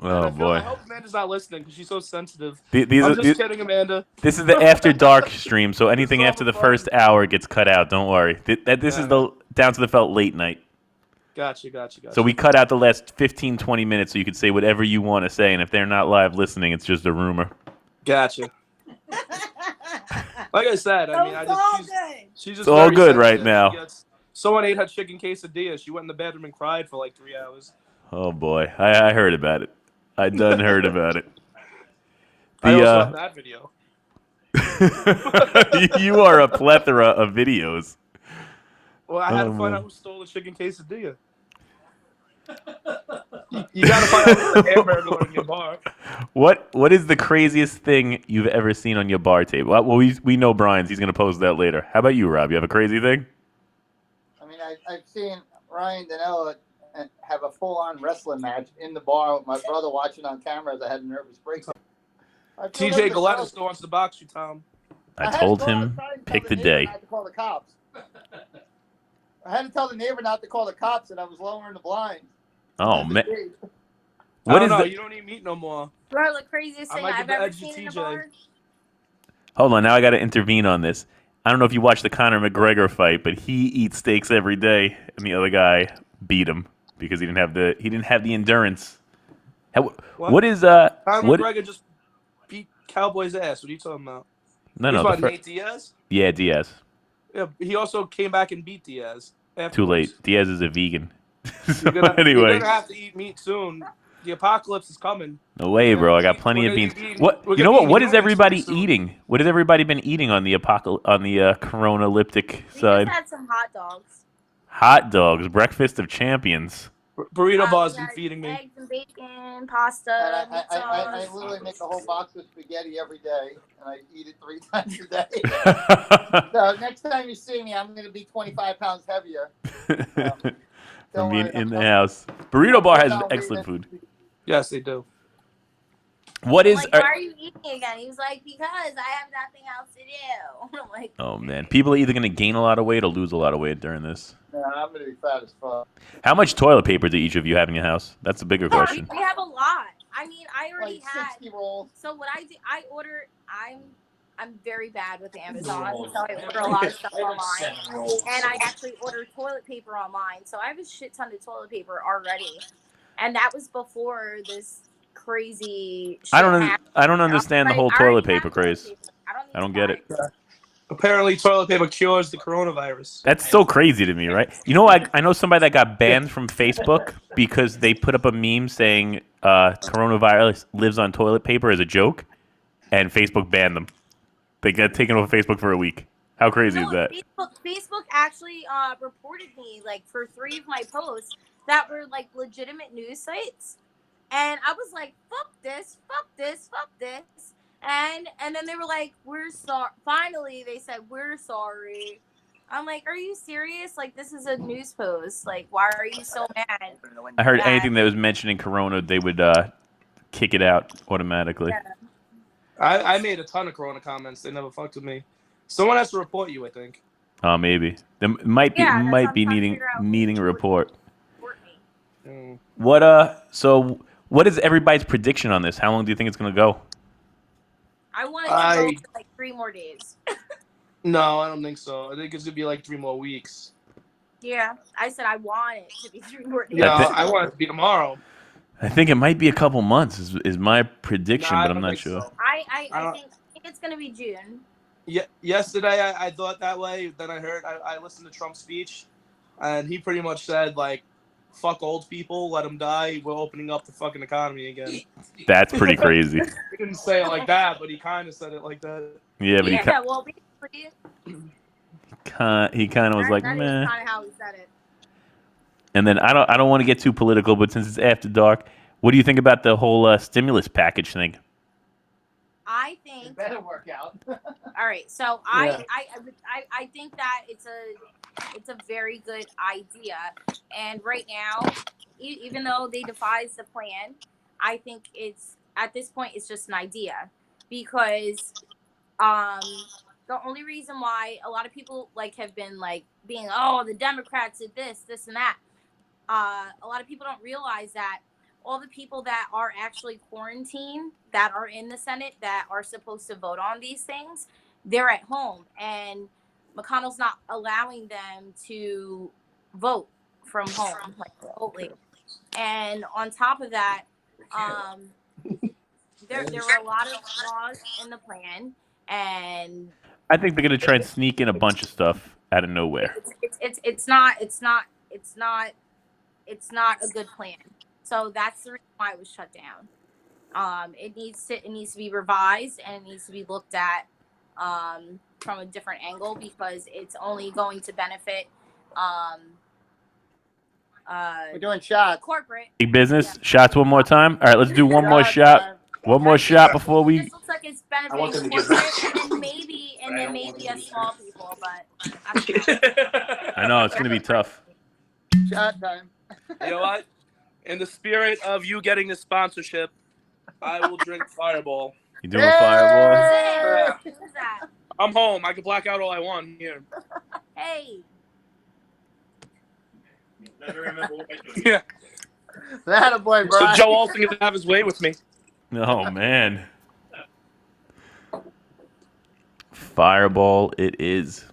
Oh, I boy. hope Amanda's not listening because she's so sensitive. These I'm are, just kidding, Amanda. This is the after dark stream, so anything It's all after the fun. first hour gets cut out. Don't worry. This is the down to the felt late night. Gotcha. So we cut out the last 15, 20 minutes so you could say whatever you want to say, and if they're not live listening, it's just a rumor. Gotcha. Like I said, I mean, It's all good. she's just It's all very good right sensitive. now. Someone ate her chicken quesadilla. She went in the bedroom and cried for like 3 hours. Oh, boy. I heard about it. I done heard about it. I also have that video. You are a plethora of videos. Well, I had to Oh, find man. out who stole the chicken quesadilla. You got to find out who's the hamburger in your bar. What is the craziest thing you've ever seen on your bar table? Well, we know Brian's. He's going to post that later. How about you, Rob? You have a crazy thing? I mean, I've seen Ryan Danella have a full-on wrestling match in the bar with my brother watching on camera as I had a nervous breakdown. TJ Gillette still wants to box you, Tom. I told him, pick the day. Not to call the cops. I had to tell the neighbor not to call the cops, and I was lowering the blinds. Oh, man. What is the... You don't eat meat no more. Bro, the craziest I thing might I've give the ever edge to seen in a TJ. bar. Hold on, now I got to intervene on this. I don't know if you watched the Conor McGregor fight, but he eats steaks every day, and the other guy beat him because he didn't have the endurance. What is Conor what? McGregor just beat Cowboy's ass. What are you talking about? No, He's no. about Nate Diaz? Yeah, Diaz. Yeah, he also came back and beat Diaz. Too afterwards. late. Diaz is a vegan. You're gonna Anyway, have to eat meat soon. The apocalypse is coming. no way, bro. I got plenty of We're beans. gonna be eating- What? we're You gonna know be what? What eating is everybody humans soon. eating? What has everybody been eating on the coronalyptic We side? just had some hot dogs. Hot dogs, breakfast of champions. Burrito Bar's We been had feeding me. eggs and bacon, pasta, And meat I sauce. literally make a whole box of spaghetti every day, and I eat it 3 times a day. So next time you see me, I'm going to be 25 pounds heavier. From being worry, in the I'm- house. Burrito Bar has I'm excellent leaving. food. Yes, they do. What I'm is? like, why are you eating again? He was like, because I have nothing else to do. I'm like, Oh man, people are either going to gain a lot of weight or lose a lot of weight during this. No, I'm going to be fat as fuck. How much toilet paper do each of you have in your house? That's a bigger question. we have a lot. I mean, I already Like had. 60 rolls. So what I do, I'm very bad with Amazon, so I order a lot of stuff online. And I actually order toilet paper online, so I have a shit ton of toilet paper already. And that was before this crazy shit I don't happened. understand the whole I already toilet paper have craze. toilet paper. I don't get it. Apparently, toilet paper cures the coronavirus. That's so crazy to me, right? You know, I know somebody that got banned from Facebook because they put up a meme saying coronavirus lives on toilet paper as a joke, and Facebook banned them. They got taken off Facebook for a week. How crazy is that? Facebook actually reported me like for 3 of my posts that were like legitimate news sites, and I was like, "Fuck this! Fuck this! Fuck this!" And then they were like, "We're sorry." Finally, they said, "We're sorry." I'm like, "Are you serious? Like, this is a news post. Like, why are you so mad?" I heard Yeah. anything that was mentioning Corona, they would kick it out automatically. Yeah. I made a ton of corona comments. They never fucked with me. Someone has to report you, I think. Maybe there might be Yeah, that's what I'm trying to needing figure out. a report. Report me. Mm. So what is everybody's prediction on this? How long do you think it's gonna go? I want it to go for like 3 more days. No, I don't think so. I think it's gonna be like 3 more weeks. Yeah, I said I want it to be 3 more days. Yeah, think- I want it to be tomorrow. I think it might be a couple months is my prediction, Nah, I but I'm don't not think sure. so. I I think it's gonna be June. Yesterday I thought that way. Then I listened to Trump's speech, and he pretty much said like, "Fuck old people, let them die. We're opening up the fucking economy again." That's pretty crazy. He didn't say it like that, but he kind of said it like that. Yeah, but well, basically, he kind of was like, that meh. is kind of how he said it. And then I don't want to get too political, but since it's after dark, what do you think about the whole stimulus package thing? I It think. better work out. All right, so Yeah. I think that it's a very good idea, and right now, even though they devised the plan, I think it's at this point it's just an idea, because the only reason why a lot of people like have been like being, oh, the Democrats did this and that, a lot of people don't realize that all the people that are actually quarantined, that are in the Senate, that are supposed to vote on these things, they're at home, and McConnell's not allowing them to vote from home, like remotely. And on top of that, there were a lot of flaws in the plan, and I think they're gonna try and sneak in a bunch of stuff out of nowhere. it's not a good plan. So that's the reason why it was shut down. It needs to be revised, and it needs to be looked at from a different angle, because it's only going to benefit We're doing shots. corporate. Big business. Shots one more time. All right, let's do one more Shots shot. time. One more shot before we. This looks like it's want them benefiting to give corporate, and maybe us small people, but I know it's gonna be tough. Shot time. You know what? In the spirit of you getting the sponsorship, I will drink Fireball. You doing Fireball? Who's that? I'm home. I can black out all I want here. Hey, Never remember what I do. Yeah. That a boy, So Brian. Joe Olsen can have his way with me. Oh man. Fireball it is.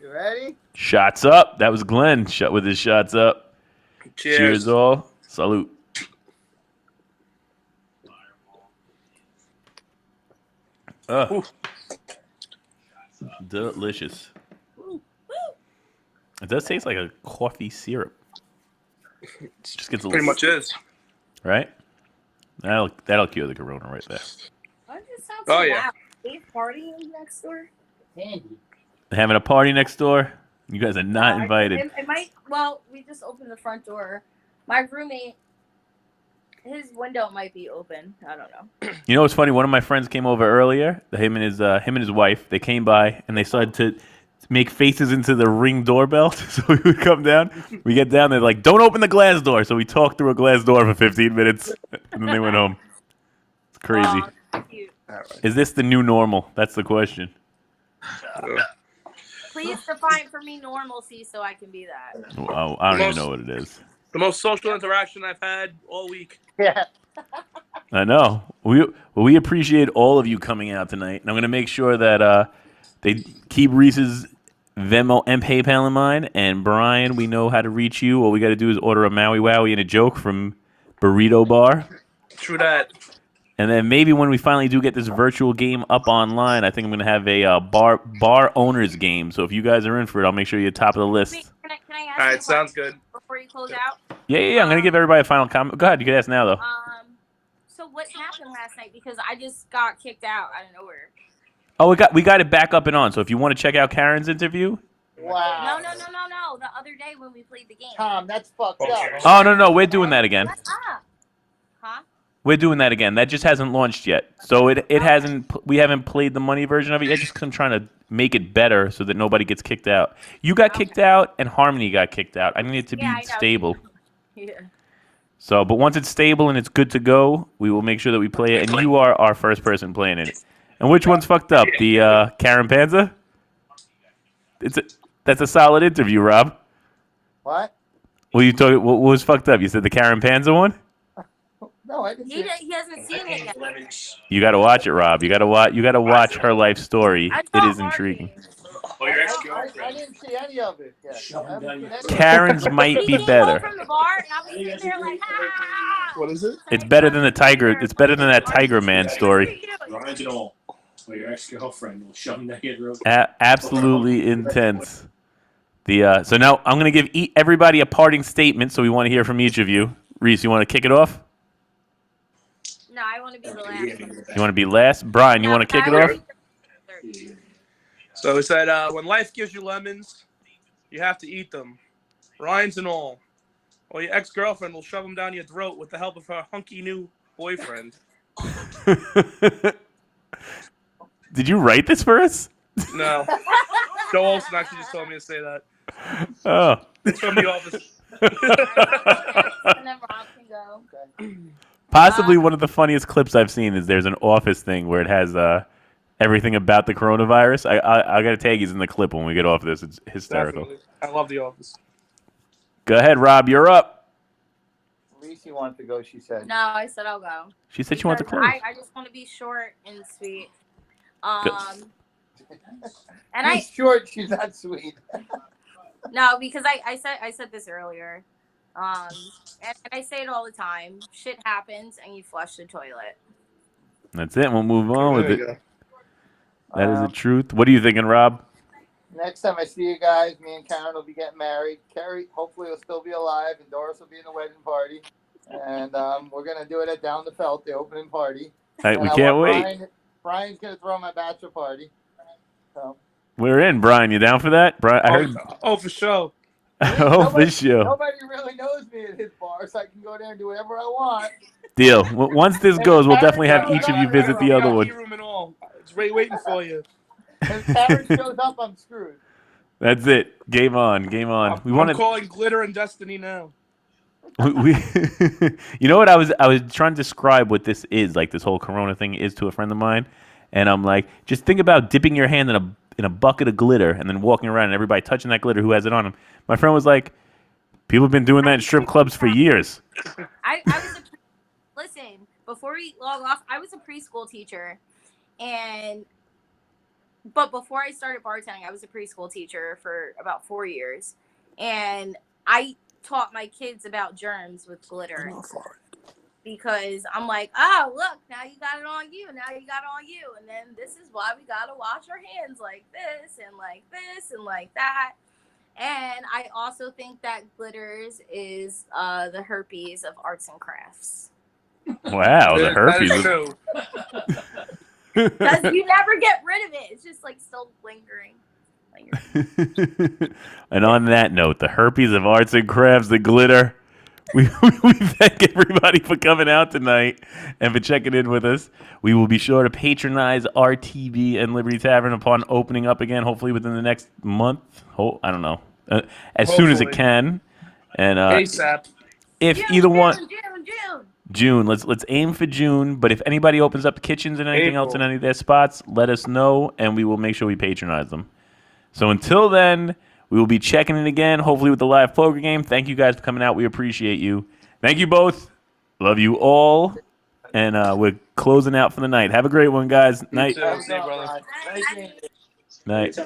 You ready? Shots up. That was Glenn. Shot with his shots up. Cheers all. Salute. Ooh. Delicious. It does taste like a coffee syrup. Just gets a Pretty little, much is. right? That'll cure the corona right there. why does it sound Oh, so yeah. loud? They partying next door? Candy. They're having a party next door. You guys are not invited. It might. Well, we just opened the front door. My roommate, his window might be open. I don't know. You know what's funny? One of my friends came over earlier. Him and his wife. They came by and they started to make faces into the Ring doorbell. So we would come down. We get down. They're like, "Don't open the glass door." So we talked through a glass door for 15 minutes, and then they went home. It's crazy. Aw, cute. Is this the new normal? That's the question. Please define for me normalcy so I can be that. Wow, I don't even know what it is. The most social interaction I've had all week. Yeah. I know. We appreciate all of you coming out tonight, and I'm going to make sure that they keep Reese's Venmo and PayPal in mind. And Brian, we know how to reach you. All we got to do is order a Maui Wowie and a joke from Burrito Bar. True that. And then maybe when we finally do get this virtual game up online, I think I'm going to have a bar owners game. So if you guys are in for it, I'll make sure you're top of the list. Wait, can I ask All you right, a sounds question good. before you close out? Yeah. I'm going to give everybody a final comment. Go ahead. You can ask now, though. So what happened last night? Because I just got kicked out of nowhere. Oh, we got it back up and on. So if you want to check out Karen's interview. Wow. No. The other day when we played the game. Tom, that's fucked up. Oh, no. We're doing that again. What's up? Huh? We're doing that again. That just hasn't launched yet. So it hasn't. We haven't played the money version of it yet. Just I'm trying to make it better so that nobody gets kicked out. You got kicked out, and Harmony got kicked out. I need it to Yeah, I be know. stable. Yeah. So, but once it's stable and it's good to go, we will make sure that we play it. And you are our first person playing it. And which one's fucked up? The Karen Panza? That's a solid interview, Rob. What? What was fucked up? You said the Karen Panza one? No, I didn't see it. He hasn't seen it yet. You got to watch it, Rob. You got to watch her life story. I It saw is intriguing. Oh, your I ex-girlfriend. didn't see any of it yet. Shove I haven't down seen your any of it. Karen's might He be came better. home from the bar, and I was sitting there like, ah! What is it? It's better than the Tiger. It's better than that Tiger Man story. Original. Or your ex-girlfriend will shove them down your throat. Absolutely intense. So now I'm going to give everybody a parting statement, so we want to hear from each of you. Reese, you want to kick it off? No, I want to be the last one. You want to be last? Brian, you want to kick it off? So he said, when life gives you lemons, you have to eat them, rinds and all. Or your ex-girlfriend will shove them down your throat with the help of her hunky new boyfriend. Did you write this for us? No. Joe Olsen actually just told me to say that. Oh. It's from The Office. And then Rob can go. Possibly one of the funniest clips I've seen is there's an Office thing where it has everything about the coronavirus. I got to tag you in the clip when we get off this. It's hysterical. Definitely. I love The Office. Go ahead, Rob. You're up. Reese wanted to go, she said. No, I said I'll go. She said she wants to close. I just want to be short and sweet. And She's short, she's not sweet. No, because I said this earlier. And I say it all the time. Shit happens and you flush the toilet. That's it. We'll move on with There you it. go. That is the truth. What are you thinking, Rob? Next time I see you guys, me and Karen will be getting married. Carrie hopefully will still be alive, and Doris will be in the wedding party. And we're going to do it at Down the Felt, the opening party. Hey, we And I can't want wait. Brian's going to throw my bachelor party. So. We're in. Brian, you down for that? Brian, I heard. Oh, for sure. Oh, for sure. Nobody really knows me at his bar, so I can go there and do whatever I want. Deal. Once this goes, we'll definitely have each of you visit the other one. Room and all. It's waiting for you. If Tavern shows up, I'm screwed. That's it. Game on. Game on. I'm calling Glitter and Destiny now. You know what? I was trying to describe what this is, like this whole Corona thing is to a friend of mine, and I'm like, just think about dipping your hand in a bucket of glitter and then walking around and everybody touching that glitter who has it on them. My friend was like, people have been doing that in strip clubs for years. Listen, before we log off, I was a preschool teacher, but before I started bartending, I was a preschool teacher for about 4 years, and I taught my kids about germs with glitter because I'm like, oh, look, now you got it on you, now you got it on you, and then this is why we got to wash our hands like this and like this and like that. And I also think that glitters is the herpes of arts and crafts. Wow, the herpes. That is true. Because you never get rid of it. It's just like still lingering. And on that note, the herpes of arts and crafts, the glitter. We thank everybody for coming out tonight and for checking in with us. We will be sure to patronize RTV and Liberty Tavern upon opening up again, hopefully within the next month. I don't know. As soon as it can. And ASAP. If June, either one... June. Let's aim for June. But if anybody opens up kitchens and anything else in April. any of their spots, let us know, and we will make sure we patronize them. So until then, we will be checking in again, hopefully with the live poker game. Thank you guys for coming out. We appreciate you. Thank you both. Love you all. And we're closing out for the night. Have a great one, guys. Night. Thank you, brother. Thank you. Night.